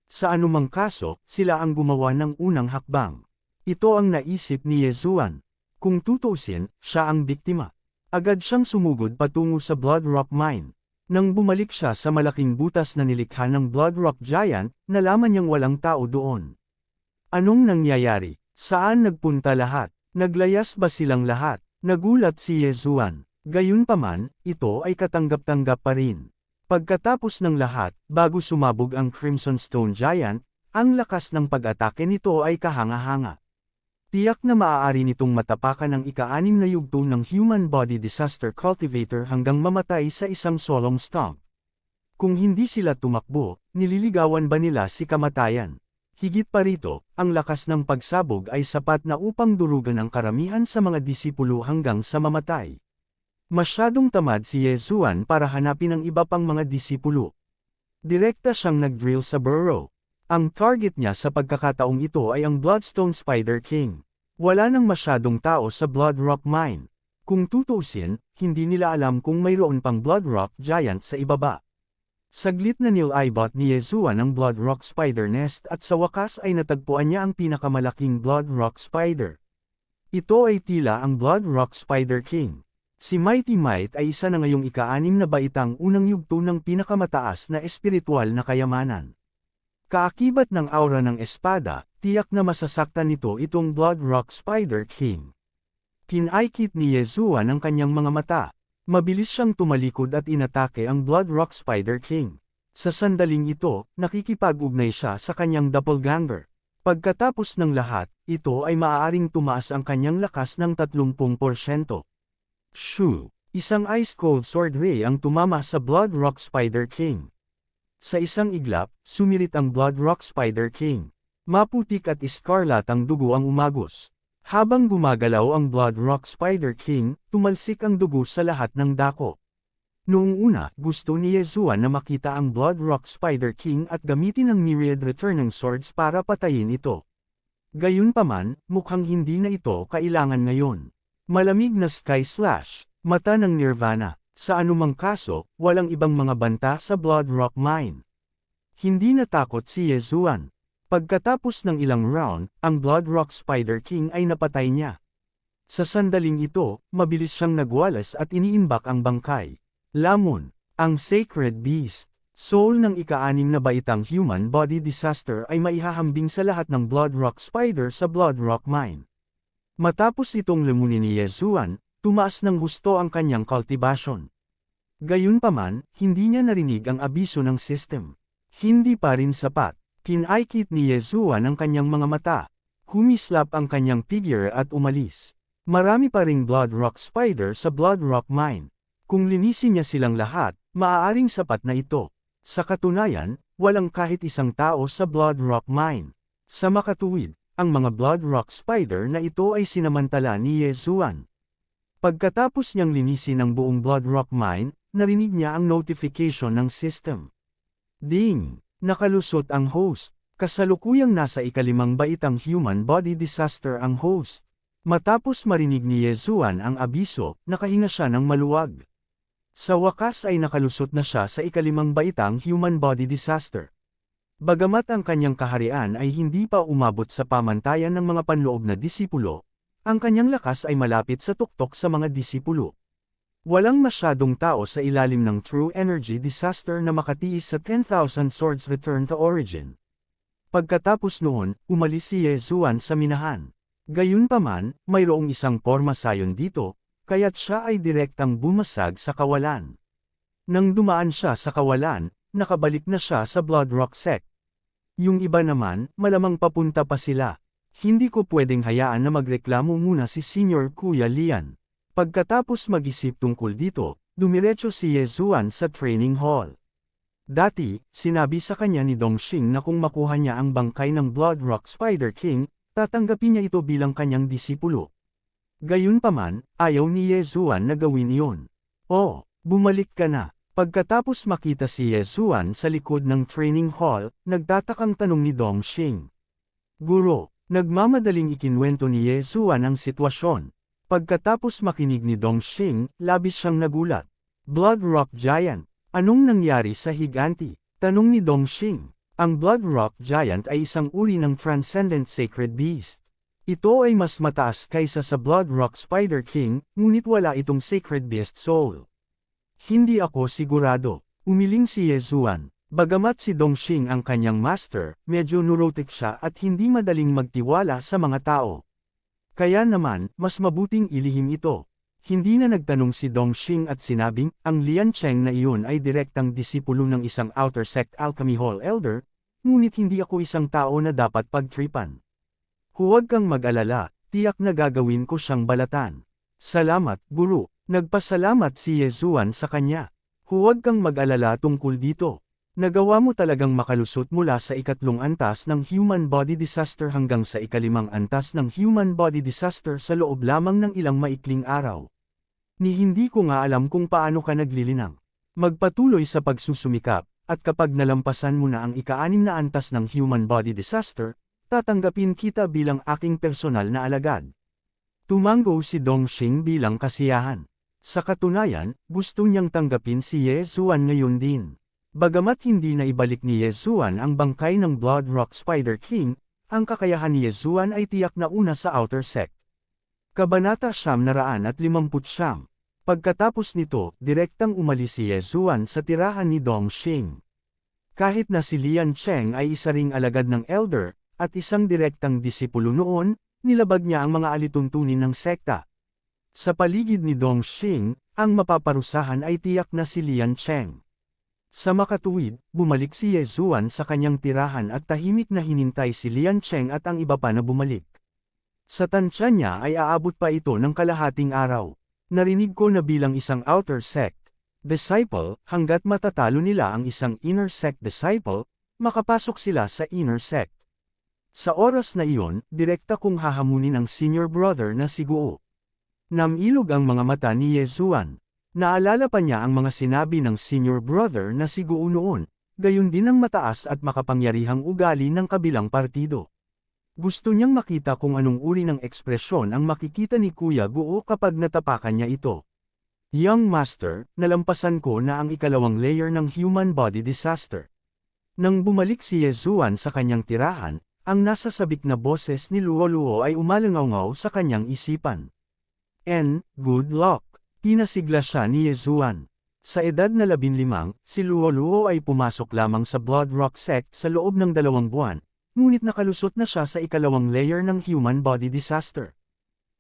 Sa anumang kaso, sila ang gumawa ng unang hakbang. Ito ang naisip ni Yezuan. Kung tutuusin, siya ang biktima. Agad siyang sumugod patungo sa Blood Rock Mine. Nang bumalik siya sa malaking butas na nilikha ng Blood Rock Giant, nalaman niyang walang tao doon. Anong nangyayari? Saan nagpunta lahat? Naglayas ba silang lahat? Nagulat si Yezuan. Gayunpaman, ito ay katanggap-tanggap pa rin. Pagkatapos ng lahat, bago sumabog ang Crimson Stone Giant, ang lakas ng pag-atake nito ay kahanga-hanga. Tiyak na maaari nitong matapakan ang ika-6 na yugto ng Human Body Disaster Cultivator hanggang mamatay sa isang solong stomp. Kung hindi sila tumakbo, nililigawan ba nila si kamatayan? Higit pa rito, ang lakas ng pagsabog ay sapat na upang durugan ang karamihan sa mga disipulo hanggang sa mamatay. Masyadong tamad si Yezuan para hanapin ang iba pang mga disipulo. Direkta siyang nag-drill sa burrow. Ang target niya sa pagkakataong ito ay ang Bloodstone Spider King. Wala nang masyadong tao sa Blood Rock Mine. Kung tutuusin, hindi nila alam kung mayroon pang Blood Rock Giant sa ibaba. Saglit na nilibot ni Yezuan ang Blood Rock Spider Nest at sa wakas ay natagpuan niya ang pinakamalaking Blood Rock Spider. Ito ay tila ang Blood Rock Spider King. Si Mighty Might ay isa na ngayong ika-6 na baitang unang yugto ng pinakamataas na espiritual na kayamanan. Kaakibat ng aura ng espada, tiyak na masasaktan nito itong Blood Rock Spider King. Kinaikit ni Yezuan ang kanyang mga mata. Mabilis siyang tumalikod at inatake ang Blood Rock Spider King. Sa sandaling ito, nakikipag-ugnay siya sa kanyang doppelganger. Pagkatapos ng lahat, ito ay maaaring tumaas ang kanyang lakas ng 30%. Shoo! Isang ice-cold sword ray ang tumama sa Blood Rock Spider King. Sa isang iglap, sumirit ang Blood Rock Spider King. Maputik at iskarlat ang dugo ang umagos. Habang gumagalaw ang Blood Rock Spider King, tumalsik ang dugo sa lahat ng dako. Noong una, gusto ni Yezuan na makita ang Blood Rock Spider King at gamitin ang Myriad Returning Swords para patayin ito. Gayunpaman, mukhang hindi na ito kailangan ngayon. Malamig na Sky Slash, mata ng Nirvana. Sa anumang kaso, walang ibang mga banta sa Blood Rock Mine. Hindi natakot si Yezuan. Pagkatapos ng ilang round, ang Blood Rock Spider King ay napatay niya. Sa sandaling ito, mabilis siyang nagwalas at iniimbak ang bangkay. Lamon, ang Sacred Beast, soul ng ika-6 na baitang Human Body Disaster ay maihahambing sa lahat ng Blood Rock Spider sa Blood Rock Mine. Matapos itong lamunin ni Yezuan, tumaas ng husto ang kanyang cultivation. Gayunpaman, hindi niya narinig ang abiso ng system. Hindi pa rin sapat. Kinaikit ni Yezuan ang kanyang mga mata. Kumislap ang kanyang figure at umalis. Marami pa ring Blood Rock Spider sa Blood Rock Mine. Kung linisin niya silang lahat, maaaring sapat na ito. Sa katunayan, walang kahit isang tao sa Blood Rock Mine. Sa makatuwid, ang mga Blood Rock Spider na ito ay sinamantala ni Yezuan. Pagkatapos niyang linisin ang buong Blood Rock Mine, narinig niya ang notification ng system. Ding! Nakalusot ang host. Kasalukuyang nasa ika-5 baitang Human Body Disaster ang host. Matapos marinig ni Yezuan ang abiso, nakahinga siya ng maluwag. Sa wakas ay nakalusot na siya sa ika-5 baitang Human Body Disaster. Bagamat ang kanyang kaharian ay hindi pa umabot sa pamantayan ng mga panloob na disipulo, ang kanyang lakas ay malapit sa tuktok sa mga disipulo. Walang masyadong tao sa ilalim ng True Energy Disaster na makatiis sa 10,000 Swords Return to Origin. Pagkatapos noon, umalis si Yezuan sa minahan. Gayunpaman, mayroong isang porma sayon dito, kaya't siya ay direktang bumasag sa kawalan. Nang dumaan siya sa kawalan, nakabalik na siya sa Blood Rock Sect. Yung iba naman, malamang papunta pa sila. Hindi ko pwedeng hayaan na magreklamo muna si Senior Kuya Lian. Pagkatapos mag-isip tungkol dito, dumiretso si Yezuan sa training hall. Dati, sinabi sa kanya ni Dongxing na kung makuha niya ang bangkay ng Blood Rock Spider King, tatanggapin niya ito bilang kanyang disipulo. Gayunpaman, ayaw ni Yezuan na gawin iyon. Oh, bumalik ka na. Pagkatapos makita si Yezuan sa likod ng training hall, nagtatakang tanong ni Dongxing. Guro, nagmamadaling ikinwento ni Yezuan ang sitwasyon. Pagkatapos makinig ni Dongxing, labis siyang nagulat. Blood Rock Giant, anong nangyari sa higanti? Tanong ni Dongxing. Ang Blood Rock Giant ay isang uri ng Transcendent Sacred Beast. Ito ay mas mataas kaysa sa Blood Rock Spider King, ngunit wala itong Sacred Beast Soul. Hindi ako sigurado. Umiling si Yezuan. Bagamat si Dongxing ang kanyang master, medyo neurotic siya at hindi madaling magtiwala sa mga tao. Kaya naman, mas mabuting ilihim ito. Hindi na nagtanong si Dongxing at sinabing, ang Lian Cheng na iyon ay direktang disipulo ng isang Outer Sect Alchemy Hall Elder, ngunit hindi ako isang tao na dapat pagtripan. Huwag kang mag-alala, tiyak na gagawin ko siyang balatan. Salamat, Guru. Nagpasalamat si Yezuan sa kanya. Huwag kang mag-alala tungkol dito. Nagawa mo talagang makalusot mula sa ikatlong antas ng human body disaster hanggang sa ikalimang antas ng human body disaster sa loob lamang ng ilang maikling araw. Ni hindi ko nga alam kung paano ka naglilinang. Magpatuloy sa pagsusumikap, at kapag nalampasan mo na ang ika-6 na antas ng human body disaster, tatanggapin kita bilang aking personal na alagad. Tumango si Dongxing bilang kasiyahan. Sa katunayan, gusto niyang tanggapin si Yezuan ngayon din. Bagamat hindi na ibalik ni Yezuan ang bangkay ng Blood Rock Spider King, ang kakayahan ni Yezuan ay tiyak na una sa Outer Sect. Kabanata 959. Pagkatapos nito, direktang umalis si Yezuan sa tirahan ni Dongxing. Kahit na si Lian Cheng ay isa ring alagad ng Elder, at isang direktang disipulo noon, nilabag niya ang mga alituntunin ng sekta. Sa paligid ni Dongxing, ang mapaparusahan ay tiyak na si Lian Cheng. Sa makatuwid, bumalik si Yezuan sa kanyang tirahan at tahimik na hinintay si Lian Cheng at ang iba pa na bumalik. Sa tansya niya ay aabot pa ito ng kalahating araw. Narinig ko na bilang isang Outer Sect disciple, hanggat matatalo nila ang isang Inner Sect disciple, makapasok sila sa Inner Sect. Sa oras na iyon, direkta kong hahamunin ang senior brother na si Guo. Namilog ang mga mata ni Yezuan. Naalala pa niya ang mga sinabi ng senior brother na si Guo noon, gayon din ang mataas at makapangyarihang ugali ng kabilang partido. Gusto niyang makita kung anong uri ng ekspresyon ang makikita ni Kuya Guo kapag natapakan niya ito. Young Master, nalampasan ko na ang ikalawang layer ng human body disaster. Nang bumalik si Yezuan sa kanyang tirahan, ang nasa sabik na boses ni Luo Luo ay umalangaw sa kanyang isipan. Good luck. Pinasigla siya ni Yezuan. Sa edad na 15, si Luo Luo ay pumasok lamang sa Blood Rock Sect sa loob ng 2 buwan, ngunit nakalusot na siya sa ikalawang layer ng human body disaster.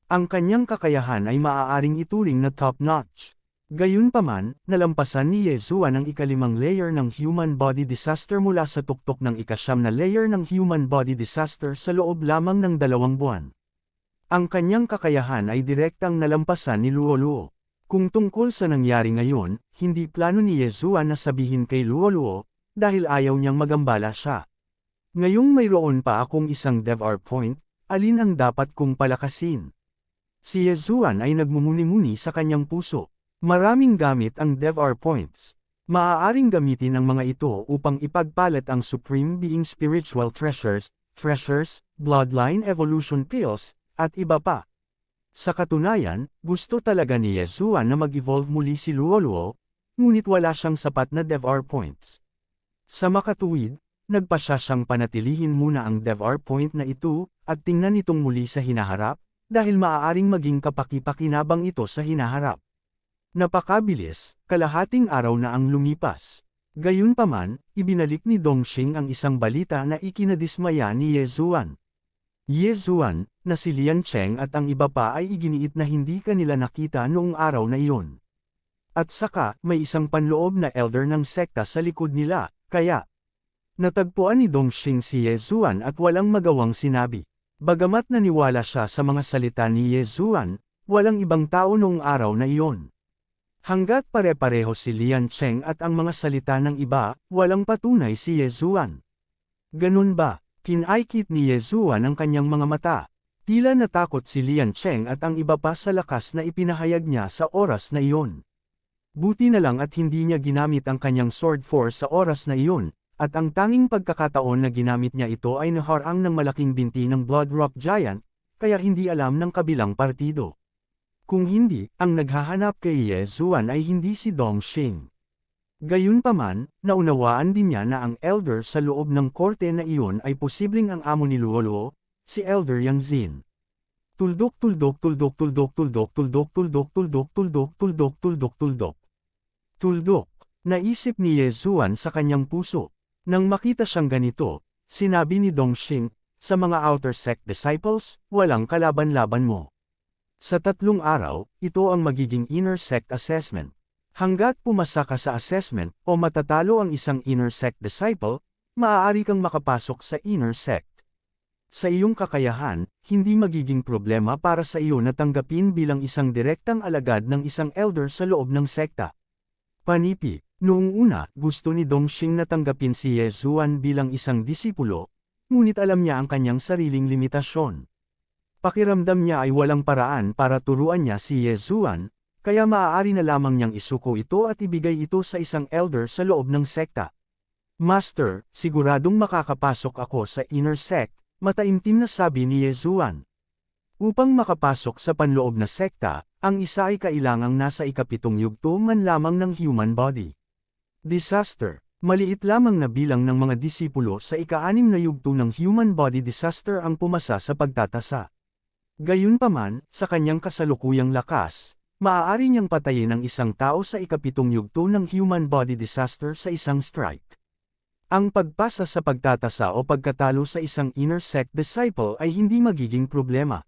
Ang kanyang kakayahan ay maaaring ituring na top-notch. Gayunpaman, nalampasan ni Yezuan ang ika-5 layer ng human body disaster mula sa tuktok ng ika-9 na layer ng human body disaster sa loob lamang ng 2 buwan. Ang kanyang kakayahan ay direktang nalampasan ni Luo Luo. Kung tungkol sa nangyari ngayon, hindi plano ni Yezuan na sabihin kay Luo Luo, dahil ayaw niyang magambala siya. Ngayong mayroon pa akong isang DevR point, alin ang dapat kong palakasin? Si Yezuan ay nagmumuni-muni sa kanyang puso. Maraming gamit ang DevR points. Maaaring gamitin ang mga ito upang ipagpalit ang Supreme Being Spiritual Treasures, Bloodline Evolution Pills, at iba pa. Sa katunayan, gusto talaga ni Yezuan na mag-evolve muli si Luo Luo, ngunit wala siyang sapat na DevR points. Sa makatuwid, nagpasya siyang panatilihin muna ang DevR point na ito, at tingnan itong muli sa hinaharap, dahil maaaring maging kapaki-pakinabang ito sa hinaharap. Napakabilis, kalahating araw na ang lumipas. Gayunpaman, ibinalik ni Dongxing ang isang balita na ikinadismaya ni Yezuan. Yezuan, na si Lian Cheng at ang iba pa ay iginiit na hindi kanila nakita noong araw na iyon. At saka, may isang panloob na elder ng sekta sa likod nila, kaya natagpuan ni Dongxing si Yezuan at walang magawang sinabi. Bagamat naniwala siya sa mga salita ni Yezuan, walang ibang tao noong araw na iyon. Hanggat pare-pareho si Lian Cheng at ang mga salita ng iba, walang patunay si Yezuan. Ganun ba? Kinaikit ni Yezuan ang kanyang mga mata. Tila natakot si Lian Cheng at ang iba pa sa lakas na ipinahayag niya sa oras na iyon. Buti na lang at hindi niya ginamit ang kanyang sword force sa oras na iyon, at ang tanging pagkakataon na ginamit niya ito ay naharang ng malaking binti ng Blood Rock Giant, kaya hindi alam ng kabilang partido. Kung hindi, ang naghahanap kay Yezuan ay hindi si Dongxing. Gayunpaman, naunawaan din niya na ang elder sa loob ng korte na iyon ay posibleng ang amo ni Luo Luo, si Elder Yang Xin. Tuldok tuldok tuldok tuldok tuldok tuldok tuldok tuldok tuldok tuldok tuldok tuldok. Tuldok, naisip ni Yezuan sa kanyang puso. Nang makita siyang ganito, sinabi ni Dongxing, sa mga Outer Sect disciples, walang kalaban-laban mo. Sa 3 araw, ito ang magiging Inner Sect assessment. Hanggat pumasa ka sa assessment o matatalo ang isang Inner Sect disciple, maaari kang makapasok sa Inner Sect. Sa iyong kakayahan, hindi magiging problema para sa iyo na tanggapin bilang isang direktang alagad ng isang elder sa loob ng sekta. Panipi, noong una, gusto ni Dongxing na tanggapin si Ye Zuan bilang isang disipulo, ngunit alam niya ang kanyang sariling limitasyon. Pakiramdam niya ay walang paraan para turuan niya si Ye Zuan, kaya maaari na lamang niyang isuko ito at ibigay ito sa isang elder sa loob ng sekta. Master, siguradong makakapasok ako sa inner sect, mataimtim na sabi ni Ye Zuan. Upang makapasok sa panloob na sekta, ang isa ay kailangang nasa ikapitong yugto man lamang ng human body. Disaster, maliit lamang na bilang ng mga disipulo sa ika-6 na yugto ng human body disaster ang pumasa sa pagtatasa. Gayunpaman, sa kanyang kasalukuyang lakas, maaari niyang patayin ang isang tao sa ikapitong yugto ng human body disaster sa isang strike. Ang pagpasa sa pagtatasa o pagkatalo sa isang inner sect disciple ay hindi magiging problema.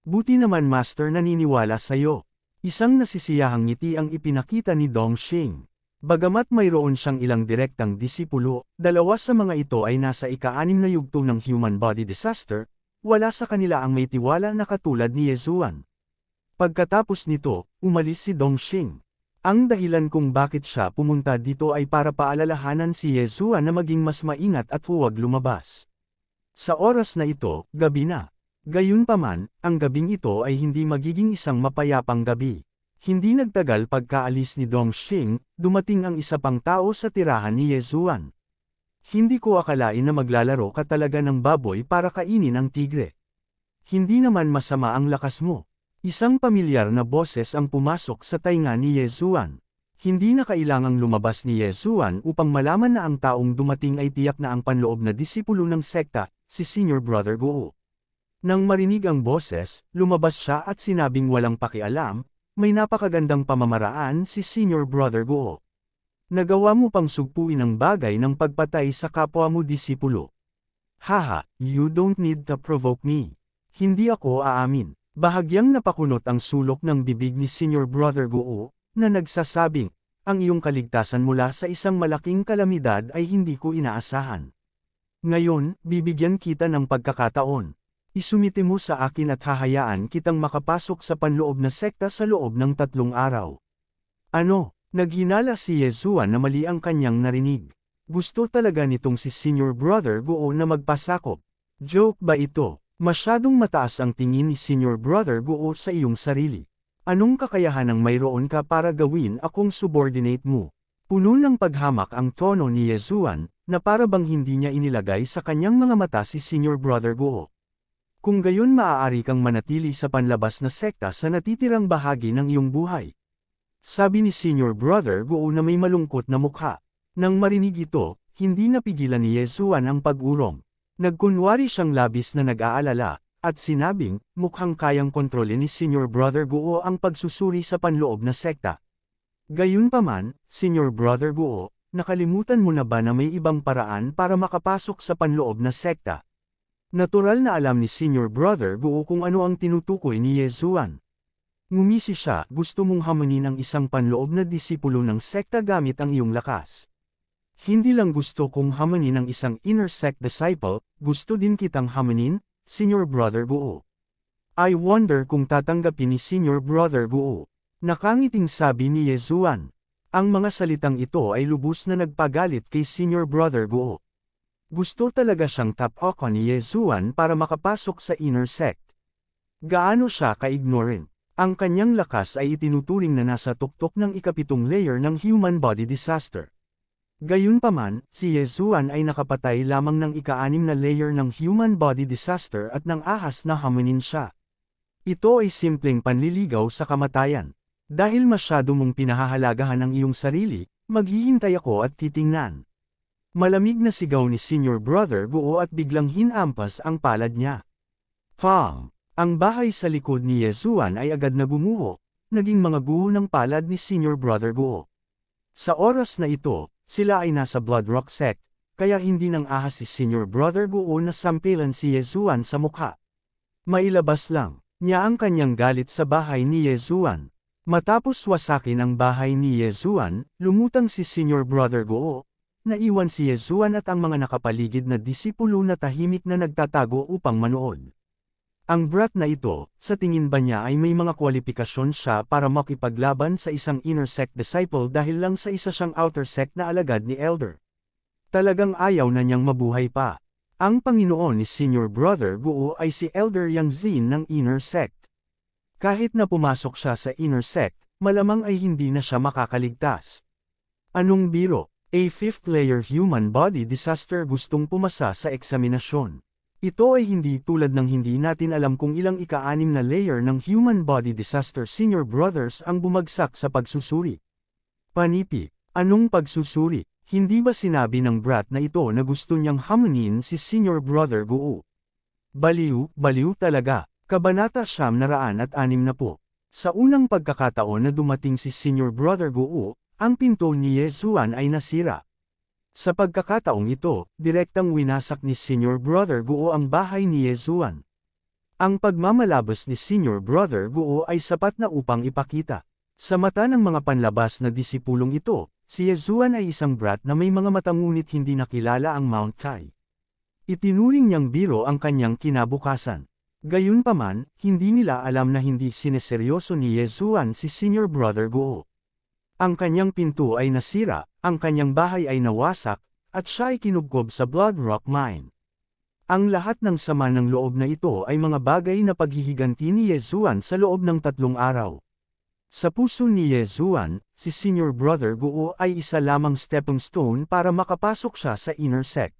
Buti naman Master naniniwala sa iyo. Isang nasisiyahang ngiti ang ipinakita ni Dongxing. Bagamat mayroon siyang ilang direktang disipulo, dalawa sa mga ito ay nasa ika-6 na yugto ng human body disaster, wala sa kanila ang may tiwala na katulad ni Ye Zuan. Pagkatapos nito, umalis si Dongxing. Ang dahilan kung bakit siya pumunta dito ay para paalalahanan si Ye Zuan na maging mas maingat at huwag lumabas. Sa oras na ito, gabi na. Gayunpaman, ang gabing ito ay hindi magiging isang mapayapang gabi. Hindi nagtagal pagkaalis ni Dongxing, dumating ang isa pang tao sa tirahan ni Ye Zuan. Hindi ko akalain na maglalaro ka talaga ng baboy para kainin ang tigre. Hindi naman masama ang lakas mo. Isang pamilyar na boses ang pumasok sa tainga ni Ye Zuan. Hindi na kailangang lumabas ni Ye Zuan upang malaman na ang taong dumating ay tiyak na ang panloob na disipulo ng sekta, si Senior Brother Guo. Nang marinig ang boses, lumabas siya at sinabing walang pakialam, may napakagandang pamamaraan si Senior Brother Guo. Nagawa mo pang sugpuin ang bagay ng pagpatay sa kapwa mo disipulo. Haha, you don't need to provoke me. Hindi ako aamin. Bahagyang napakunot ang sulok ng bibig ni Senior Brother Guo, na nagsasabing, ang iyong kaligtasan mula sa isang malaking kalamidad ay hindi ko inaasahan. Ngayon, bibigyan kita ng pagkakataon. Isumite mo sa akin at hahayaan kitang makapasok sa panloob na sekta sa loob ng 3 araw. Ano? Naghinala si Ye Zuan na mali ang kanyang narinig. Gusto talaga nitong si Senior Brother Guo na magpasakop. Joke ba ito? Masyadong mataas ang tingin ni Senior Brother Guo sa iyong sarili. Anong kakayahan ang mayroon ka para gawin akong subordinate mo? Puno ng paghamak ang tono ni Ye Zuan, na para bang hindi niya inilagay sa kanyang mga mata si Senior Brother Guo. Kung gayon maaari kang manatili sa panlabas na sekta sa natitirang bahagi ng iyong buhay. Sabi ni Senior Brother Guo na may malungkot na mukha. Nang marinig ito, hindi napigilan ni Ye Zuan ang pag-urong. Nagkunwari siyang labis na nag-aalala, at sinabing, mukhang kayang kontrolin ni Senior Brother Guo ang pagsusuri sa panloob na sekta. Gayunpaman, Senior Brother Guo, nakalimutan mo na ba na may ibang paraan para makapasok sa panloob na sekta? Natural na alam ni Senior Brother Guo kung ano ang tinutukoy ni Ye Zuan. Ngumisi siya, gusto mong hamanin ang isang panloob na disipulo ng sekta gamit ang iyong lakas. Hindi lang gusto kong hamanin ang isang inner sect disciple, gusto din kitang hamanin, Senior Brother Guo. I wonder kung tatanggapin ni Senior Brother Guo. Nakangiting sabi ni Ye Zuan. Ang mga salitang ito ay lubos na nagpagalit kay Senior Brother Guo. Gusto talaga siyang tapakan ni Ye Zuan para makapasok sa inner sect. Gaano siya ka-ignorant? Ang kanyang lakas ay itinuturing na nasa tuktok ng ikapitong layer ng human body disaster. Gayunpaman, si Ye Zuan ay nakapatay lamang ng ika-6 na layer ng human body disaster at nang ahas na hamanin siya. Ito ay simpleng panliligaw sa kamatayan. Dahil masyado mong pinahahalagahan ang iyong sarili, maghihintay ako at titingnan. Malamig na sigaw ni Senior Brother Guo at biglang hinampas ang palad niya. Pang! Ang bahay sa likod ni Ye Zuan ay agad na gumuho, naging mga guho ng palad ni Senior Brother Guo. Sa oras na ito, sila ay nasa Blood Rock Sect, kaya hindi nang ahas si Senior Brother Guo na sampilan si Ye Zuan sa mukha. Mailabas lang niya ang kanyang galit sa bahay ni Ye Zuan. Matapos wasakin ang bahay ni Ye Zuan, lumutang si Senior Brother Guo. Naiwan si Ye Zuan at ang mga nakapaligid na disipulo na tahimik na nagtatago upang manood. Ang brat na ito, sa tingin ba niya ay may mga kwalifikasyon siya para makipaglaban sa isang inner sect disciple dahil lang sa isa siyang outer sect na alagad ni Elder? Talagang ayaw na niyang mabuhay pa. Ang Panginoon ni Senior Brother Guo ay si Elder Yang Zin ng inner sect. Kahit na pumasok siya sa inner sect, malamang ay hindi na siya makakaligtas. Anong biro? A fifth layer human body disaster gustong pumasa sa eksaminasyon. Ito ay hindi tulad ng hindi natin alam kung ilang ika-6 na layer ng human body disaster senior brothers ang bumagsak sa pagsusuri. Panipi, anong pagsusuri? Hindi ba sinabi ng brat na ito na gusto niyang hamunin si senior brother Guo? Baliw talaga. Kabanata 960. Sa unang pagkakataon na dumating si senior brother Guo, ang pinto ni Yezuan ay nasira. Sa pagkakataong ito, direktang winasak ni Senior Brother Guo ang bahay ni Yezuan. Ang pagmamalabas ni Senior Brother Guo ay sapat na upang ipakita. Sa mata ng mga panlabas na disipulong ito, si Yezuan ay isang brat na may mga mata ngunit hindi nakilala ang Mount Tai. Itinuring niyang biro ang kanyang kinabukasan. Gayunpaman, hindi nila alam na hindi sineseryoso ni Yezuan si Senior Brother Guo. Ang kanyang pinto ay nasira, ang kanyang bahay ay nawasak, at siya ay kinubkob sa Blood Rock Mine. Ang lahat ng sama ng loob na ito ay mga bagay na paghihiganti ni Yezuan sa loob ng 3 araw. Sa puso ni Yezuan, si Senior Brother Guo ay isa lamang stepping stone para makapasok siya sa inner sect.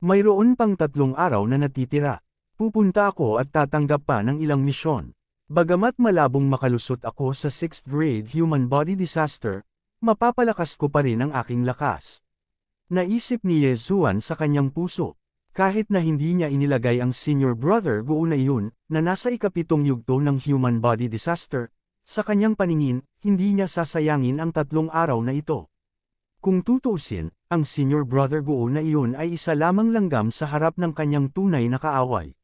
Mayroon pang 3 araw na natitira. Pupunta ako at tatanggap pa ng ilang misyon. Bagamat malabong makalusot ako sa 6th grade human body disaster, mapapalakas ko pa rin ang aking lakas. Naisip ni Yezuan sa kanyang puso. Kahit na hindi niya inilagay ang Senior Brother Guo na iyon, na nasa ika-7 yugto ng human body disaster, sa kanyang paningin, hindi niya sasayangin ang 3 araw na ito. Kung tutuusin, ang Senior Brother Guo na iyon ay isa lamang langgam sa harap ng kanyang tunay na kaaway.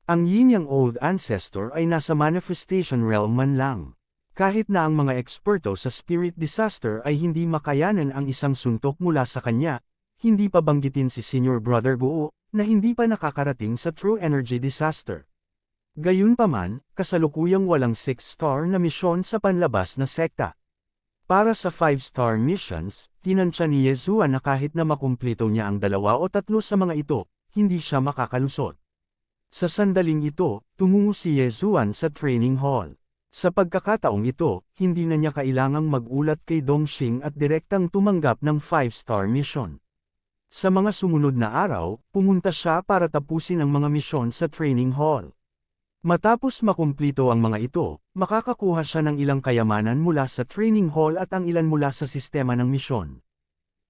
Ang Yin-Yang Old Ancestor ay nasa manifestation realm man lang. Kahit na ang mga eksperto sa spirit disaster ay hindi makayanan ang isang suntok mula sa kanya, hindi pa banggitin si Senior Brother Guo, na hindi pa nakakarating sa true energy disaster. Gayunpaman, kasalukuyang walang 6-star na misyon sa panlabas na sekta. Para sa 5-star missions, tinansya ni Yezuan na kahit na makumplito niya ang 2 o 3 sa mga ito, hindi siya makakalusot. Sa sandaling ito, tumungo si Yezuan sa training hall. Sa pagkakataong ito, hindi na niya kailangang mag-ulat kay Dongxing at direktang tumanggap ng 5-star mission. Sa mga sumunod na araw, pumunta siya para tapusin ang mga misyon sa training hall. Matapos makumplito ang mga ito, makakakuha siya ng ilang kayamanan mula sa training hall at ang ilan mula sa sistema ng misyon.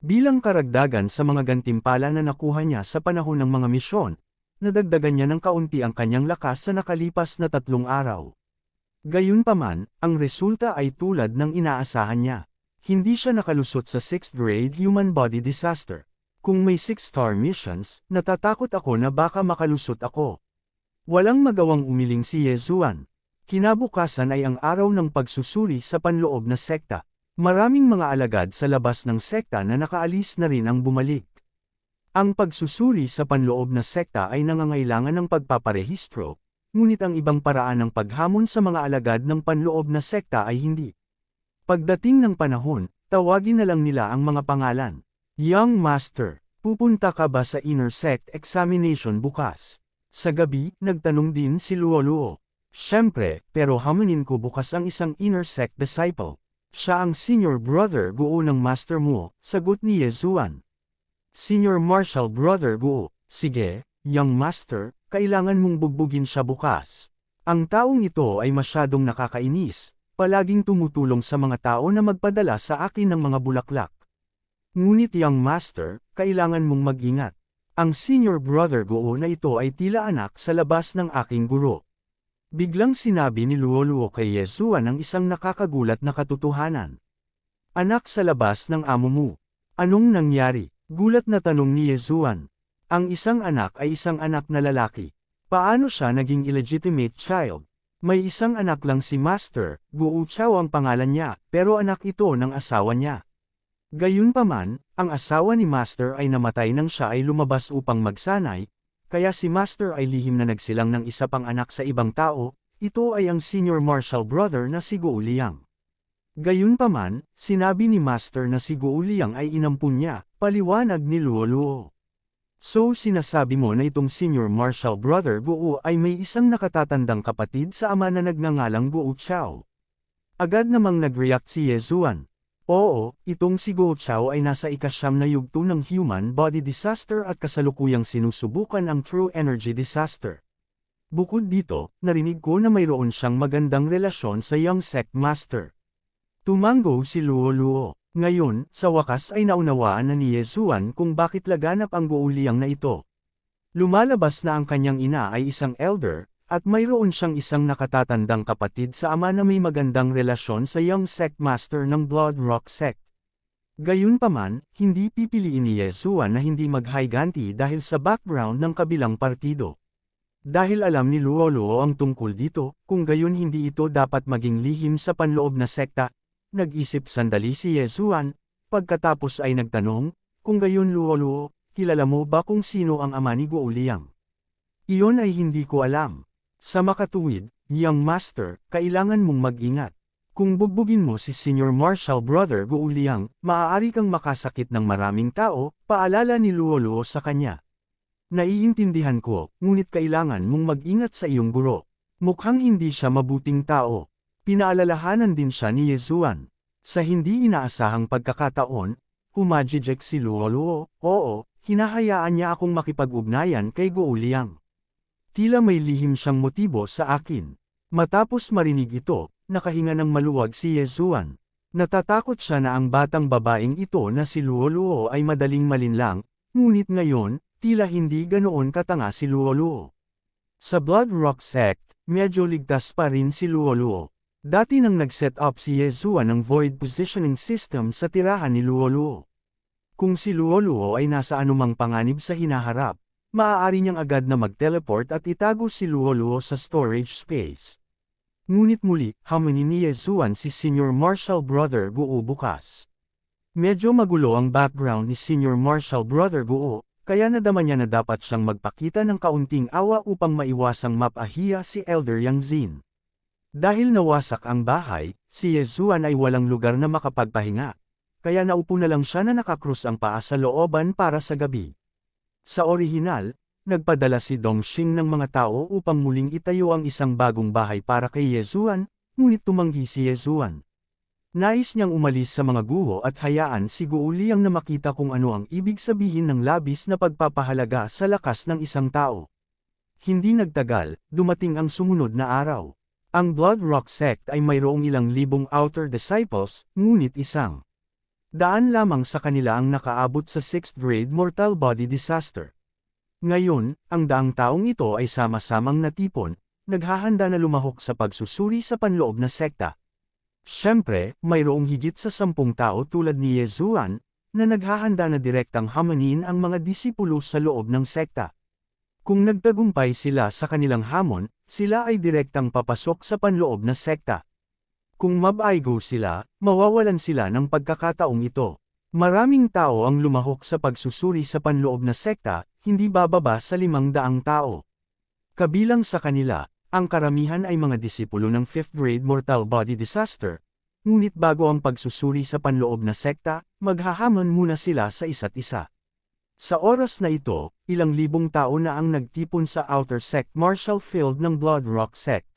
Bilang karagdagan sa mga gantimpala na nakuha niya sa panahon ng mga misyon, nadagdagan niya ng kaunti ang kanyang lakas sa nakalipas na 3 araw. Gayunpaman, ang resulta ay tulad ng inaasahan niya. Hindi siya nakalusot sa 6th grade human body disaster. Kung may 6-star missions, natatakot ako na baka makalusot ako. Walang magawang umiling si Yezuan. Kinabukasan ay ang araw ng pagsusuri sa panloob na sekta. Maraming mga alagad sa labas ng sekta na nakaalis na rin ang bumalik. Ang pagsusuri sa panloob na sekta ay nangangailangan ng pagpaparehistro, ngunit ang ibang paraan ng paghamon sa mga alagad ng panloob na sekta ay hindi. Pagdating ng panahon, tawagin na lang nila ang mga pangalan. Young Master, pupunta ka ba sa inner sect examination bukas? Sa gabi, nagtanong din si Luoluo. Siyempre, pero hamunin ko bukas ang isang inner sect disciple. Siya ang Senior Brother Guo ng Master mo, sagot ni Yezuan. Senior Marshal Brother Guo, sige, Young Master, kailangan mong bugbugin siya bukas. Ang taong ito ay masyadong nakakainis, palaging tumutulong sa mga tao na magpadala sa akin ng mga bulaklak. Ngunit Young Master, kailangan mong mag-ingat. Ang Senior Brother Guo na ito ay tila anak sa labas ng aking guro. Biglang sinabi ni Luoluo kay Yezuan ang isang nakakagulat na katotohanan. Anak sa labas ng amo mo. Anong nangyari? Gulat na tanong ni Yezuan. Ang isang anak ay isang anak na lalaki. Paano siya naging illegitimate child? May isang anak lang si Master, Guo Chao ang pangalan niya, pero anak ito ng asawa niya. Gayunpaman, ang asawa ni Master ay namatay nang siya ay lumabas upang magsanay, kaya si Master ay lihim na nagsilang ng isa pang anak sa ibang tao, ito ay ang senior martial brother na si Guo Liang. Gayunpaman, sinabi ni Master na si Guo Liang ay inampun niya, paliwanag ni Luo Luo. So sinasabi mo na itong senior martial brother Guo ay may isang nakatatandang kapatid sa ama na nagngangalang Guo Chao. Agad namang nag-react si Ye Zuan. Oo, itong si Guo Chao ay nasa ika-9 na yugto ng human body disaster at kasalukuyang sinusubukan ang true energy disaster. Bukod dito, narinig ko na mayroon siyang magandang relasyon sa young sect master. Tumango si Luo Luo. Ngayon, sa wakas ay naunawaan na ni Ye Zuan kung bakit laganap ang Guo Liang na ito. Lumalabas na ang kanyang ina ay isang elder, at mayroon siyang isang nakatatandang kapatid sa ama na may magandang relasyon sa young sect master ng Blood Rock sect. Gayunpaman, hindi pipiliin ni Ye Zuan na hindi maghiganti dahil sa background ng kabilang partido. Dahil alam ni Luo Luo ang tungkol dito, kung gayon hindi ito dapat maging lihim sa panloob na sekta. Nag-isip sandali si Ye Zuan, pagkatapos ay nagtanong, kung gayon Luo Luo, kilala mo ba kung sino ang ama ni Guo Liang? Iyon ay hindi ko alam. Sa makatuwid, young master, kailangan mong mag-ingat. Kung bugbugin mo si senior martial brother Guo Liang, maaari kang makasakit ng maraming tao, paalala ni Luo Luo sa kanya. Naiintindihan ko, ngunit kailangan mong mag-ingat sa iyong guro. Mukhang hindi siya mabuting tao. Pinaalalahanan din siya ni Ye Zuan. Sa hindi inaasahang pagkakataon, humajijek si Luo Luo, oo, hinahayaan niya akong makipag-ugnayan kay Guo Liang. Tila may lihim siyang motibo sa akin. Matapos marinig ito, nakahinga ng maluwag si Ye Zuan. Natatakot siya na ang batang babaeng ito na si Luo Luo ay madaling malinlang, ngunit ngayon, tila hindi ganoon katanga si Luo Luo. Sa Blood Rock sect, medyo ligtas pa rin si Luo Luo. Dati nang nag-set up si Ye Zuan ng void positioning system sa tirahan ni Luo Luo. Kung si Luo Luo ay nasa anumang panganib sa hinaharap, maaari niyang agad na mag-teleport at itago si Luo Luo sa storage space. Ngunit muli, hamon ni Ye Zuan si senior martial brother Guo bukas. Medyo magulo ang background ni senior martial brother Guo, kaya nadama niya na dapat siyang magpakita ng kaunting awa upang maiwasang mapahiya si Elder Yang Xin. Dahil nawasak ang bahay, si Ye Zuan ay walang lugar na makapagpahinga. Kaya naupo na lang siya na nakakrus ang paa sa looban para sa gabi. Sa orihinal, nagpadala si Dongxing ng mga tao upang muling itayo ang isang bagong bahay para kay Ye Zuan, ngunit tumanggi si Ye Zuan. Nais niyang umalis sa mga guho at hayaan si Guo Liang na makita kung ano ang ibig sabihin ng labis na pagpapahalaga sa lakas ng isang tao. Hindi nagtagal, dumating ang sumunod na araw. Ang Blood Rock sect ay mayroong ilang libong outer disciples, ngunit isang daan lamang sa kanila ang nakaabot sa 6th grade mortal body disaster. Ngayon, ang daang taong ito ay sama-samang natipon, naghahanda na lumahok sa pagsusuri sa panloob na sekta. Siyempre, mayroong higit sa 10 tao tulad ni Ye Zuan, na naghahanda na direktang hamanin ang mga disipulo sa loob ng sekta. Kung nagtagumpay sila sa kanilang hamon, sila ay direktang papasok sa panloob na sekta. Kung mabaigo sila, mawawalan sila ng pagkakataong ito. Maraming tao ang lumahok sa pagsusuri sa panloob na sekta, hindi bababa sa 500 tao. Kabilang sa kanila, ang karamihan ay mga disipulo ng 5th grade mortal body disaster, ngunit bago ang pagsusuri sa panloob na sekta, maghahamon muna sila sa isa't isa. Sa oras na ito, ilang libong tao na ang nagtipon sa outer sect martial field ng Blood Rock sect.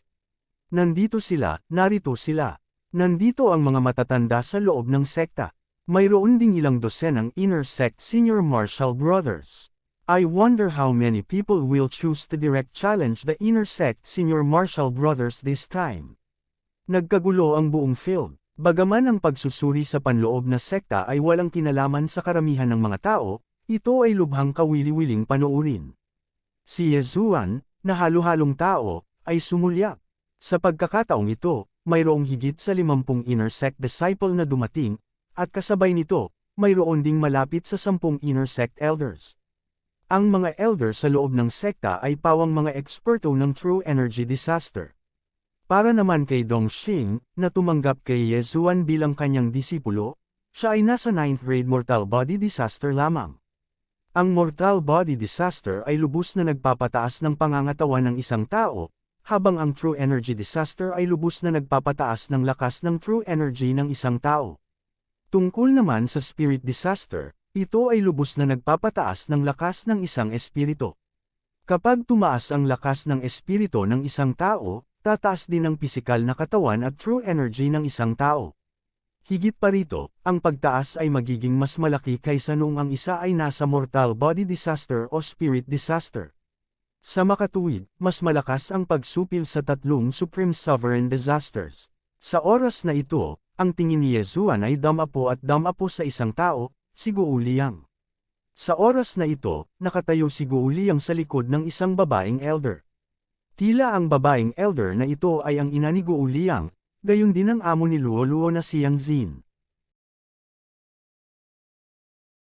Nandito sila, narito sila. Nandito ang mga matatanda sa loob ng sekta. Mayroon ding ilang dosenang inner sect senior martial brothers. I wonder how many people will choose to direct challenge the inner sect senior martial brothers this time. Nagkagulo ang buong field. Bagaman ang pagsusuri sa panloob na sekta ay walang kinalaman sa karamihan ng mga tao, ito ay lubhang kawili-wiling panoorin. Si Ye Zuan, na halo-halong tao, ay sumulyak. Sa pagkakataong ito, mayroong higit sa 50 inner sect disciple na dumating, at kasabay nito, mayroon ding malapit sa 10 inner sect elders. Ang mga elder sa loob ng sekta ay pawang mga eksperto ng true energy disaster. Para naman kay Dongxing, na tumanggap kay Ye Zuan bilang kanyang disipulo, siya ay nasa 9th grade mortal body disaster lamang. Ang mortal body disaster ay lubos na nagpapataas ng pangangatawan ng isang tao, habang ang true energy disaster ay lubos na nagpapataas ng lakas ng true energy ng isang tao. Tungkol naman sa spirit disaster, ito ay lubos na nagpapataas ng lakas ng isang espiritu. Kapag tumaas ang lakas ng espiritu ng isang tao, tataas din ang pisikal na katawan at true energy ng isang tao. Higit pa rito, ang pagtaas ay magiging mas malaki kaysa noong ang isa ay nasa mortal body disaster o spirit disaster. Sa makatuwid, mas malakas ang pagsupil sa tatlong supreme sovereign disasters. Sa oras na ito, ang tingin ni Yezuan ay damapo at damapo sa isang tao, si Guo Liang. Sa oras na ito, nakatayo si Guo Liang sa likod ng isang babaeng elder. Tila ang babaeng elder na ito ay ang ina ni Guo Liang, gayon din ang amo ni Luo Luo na si Yang Xin.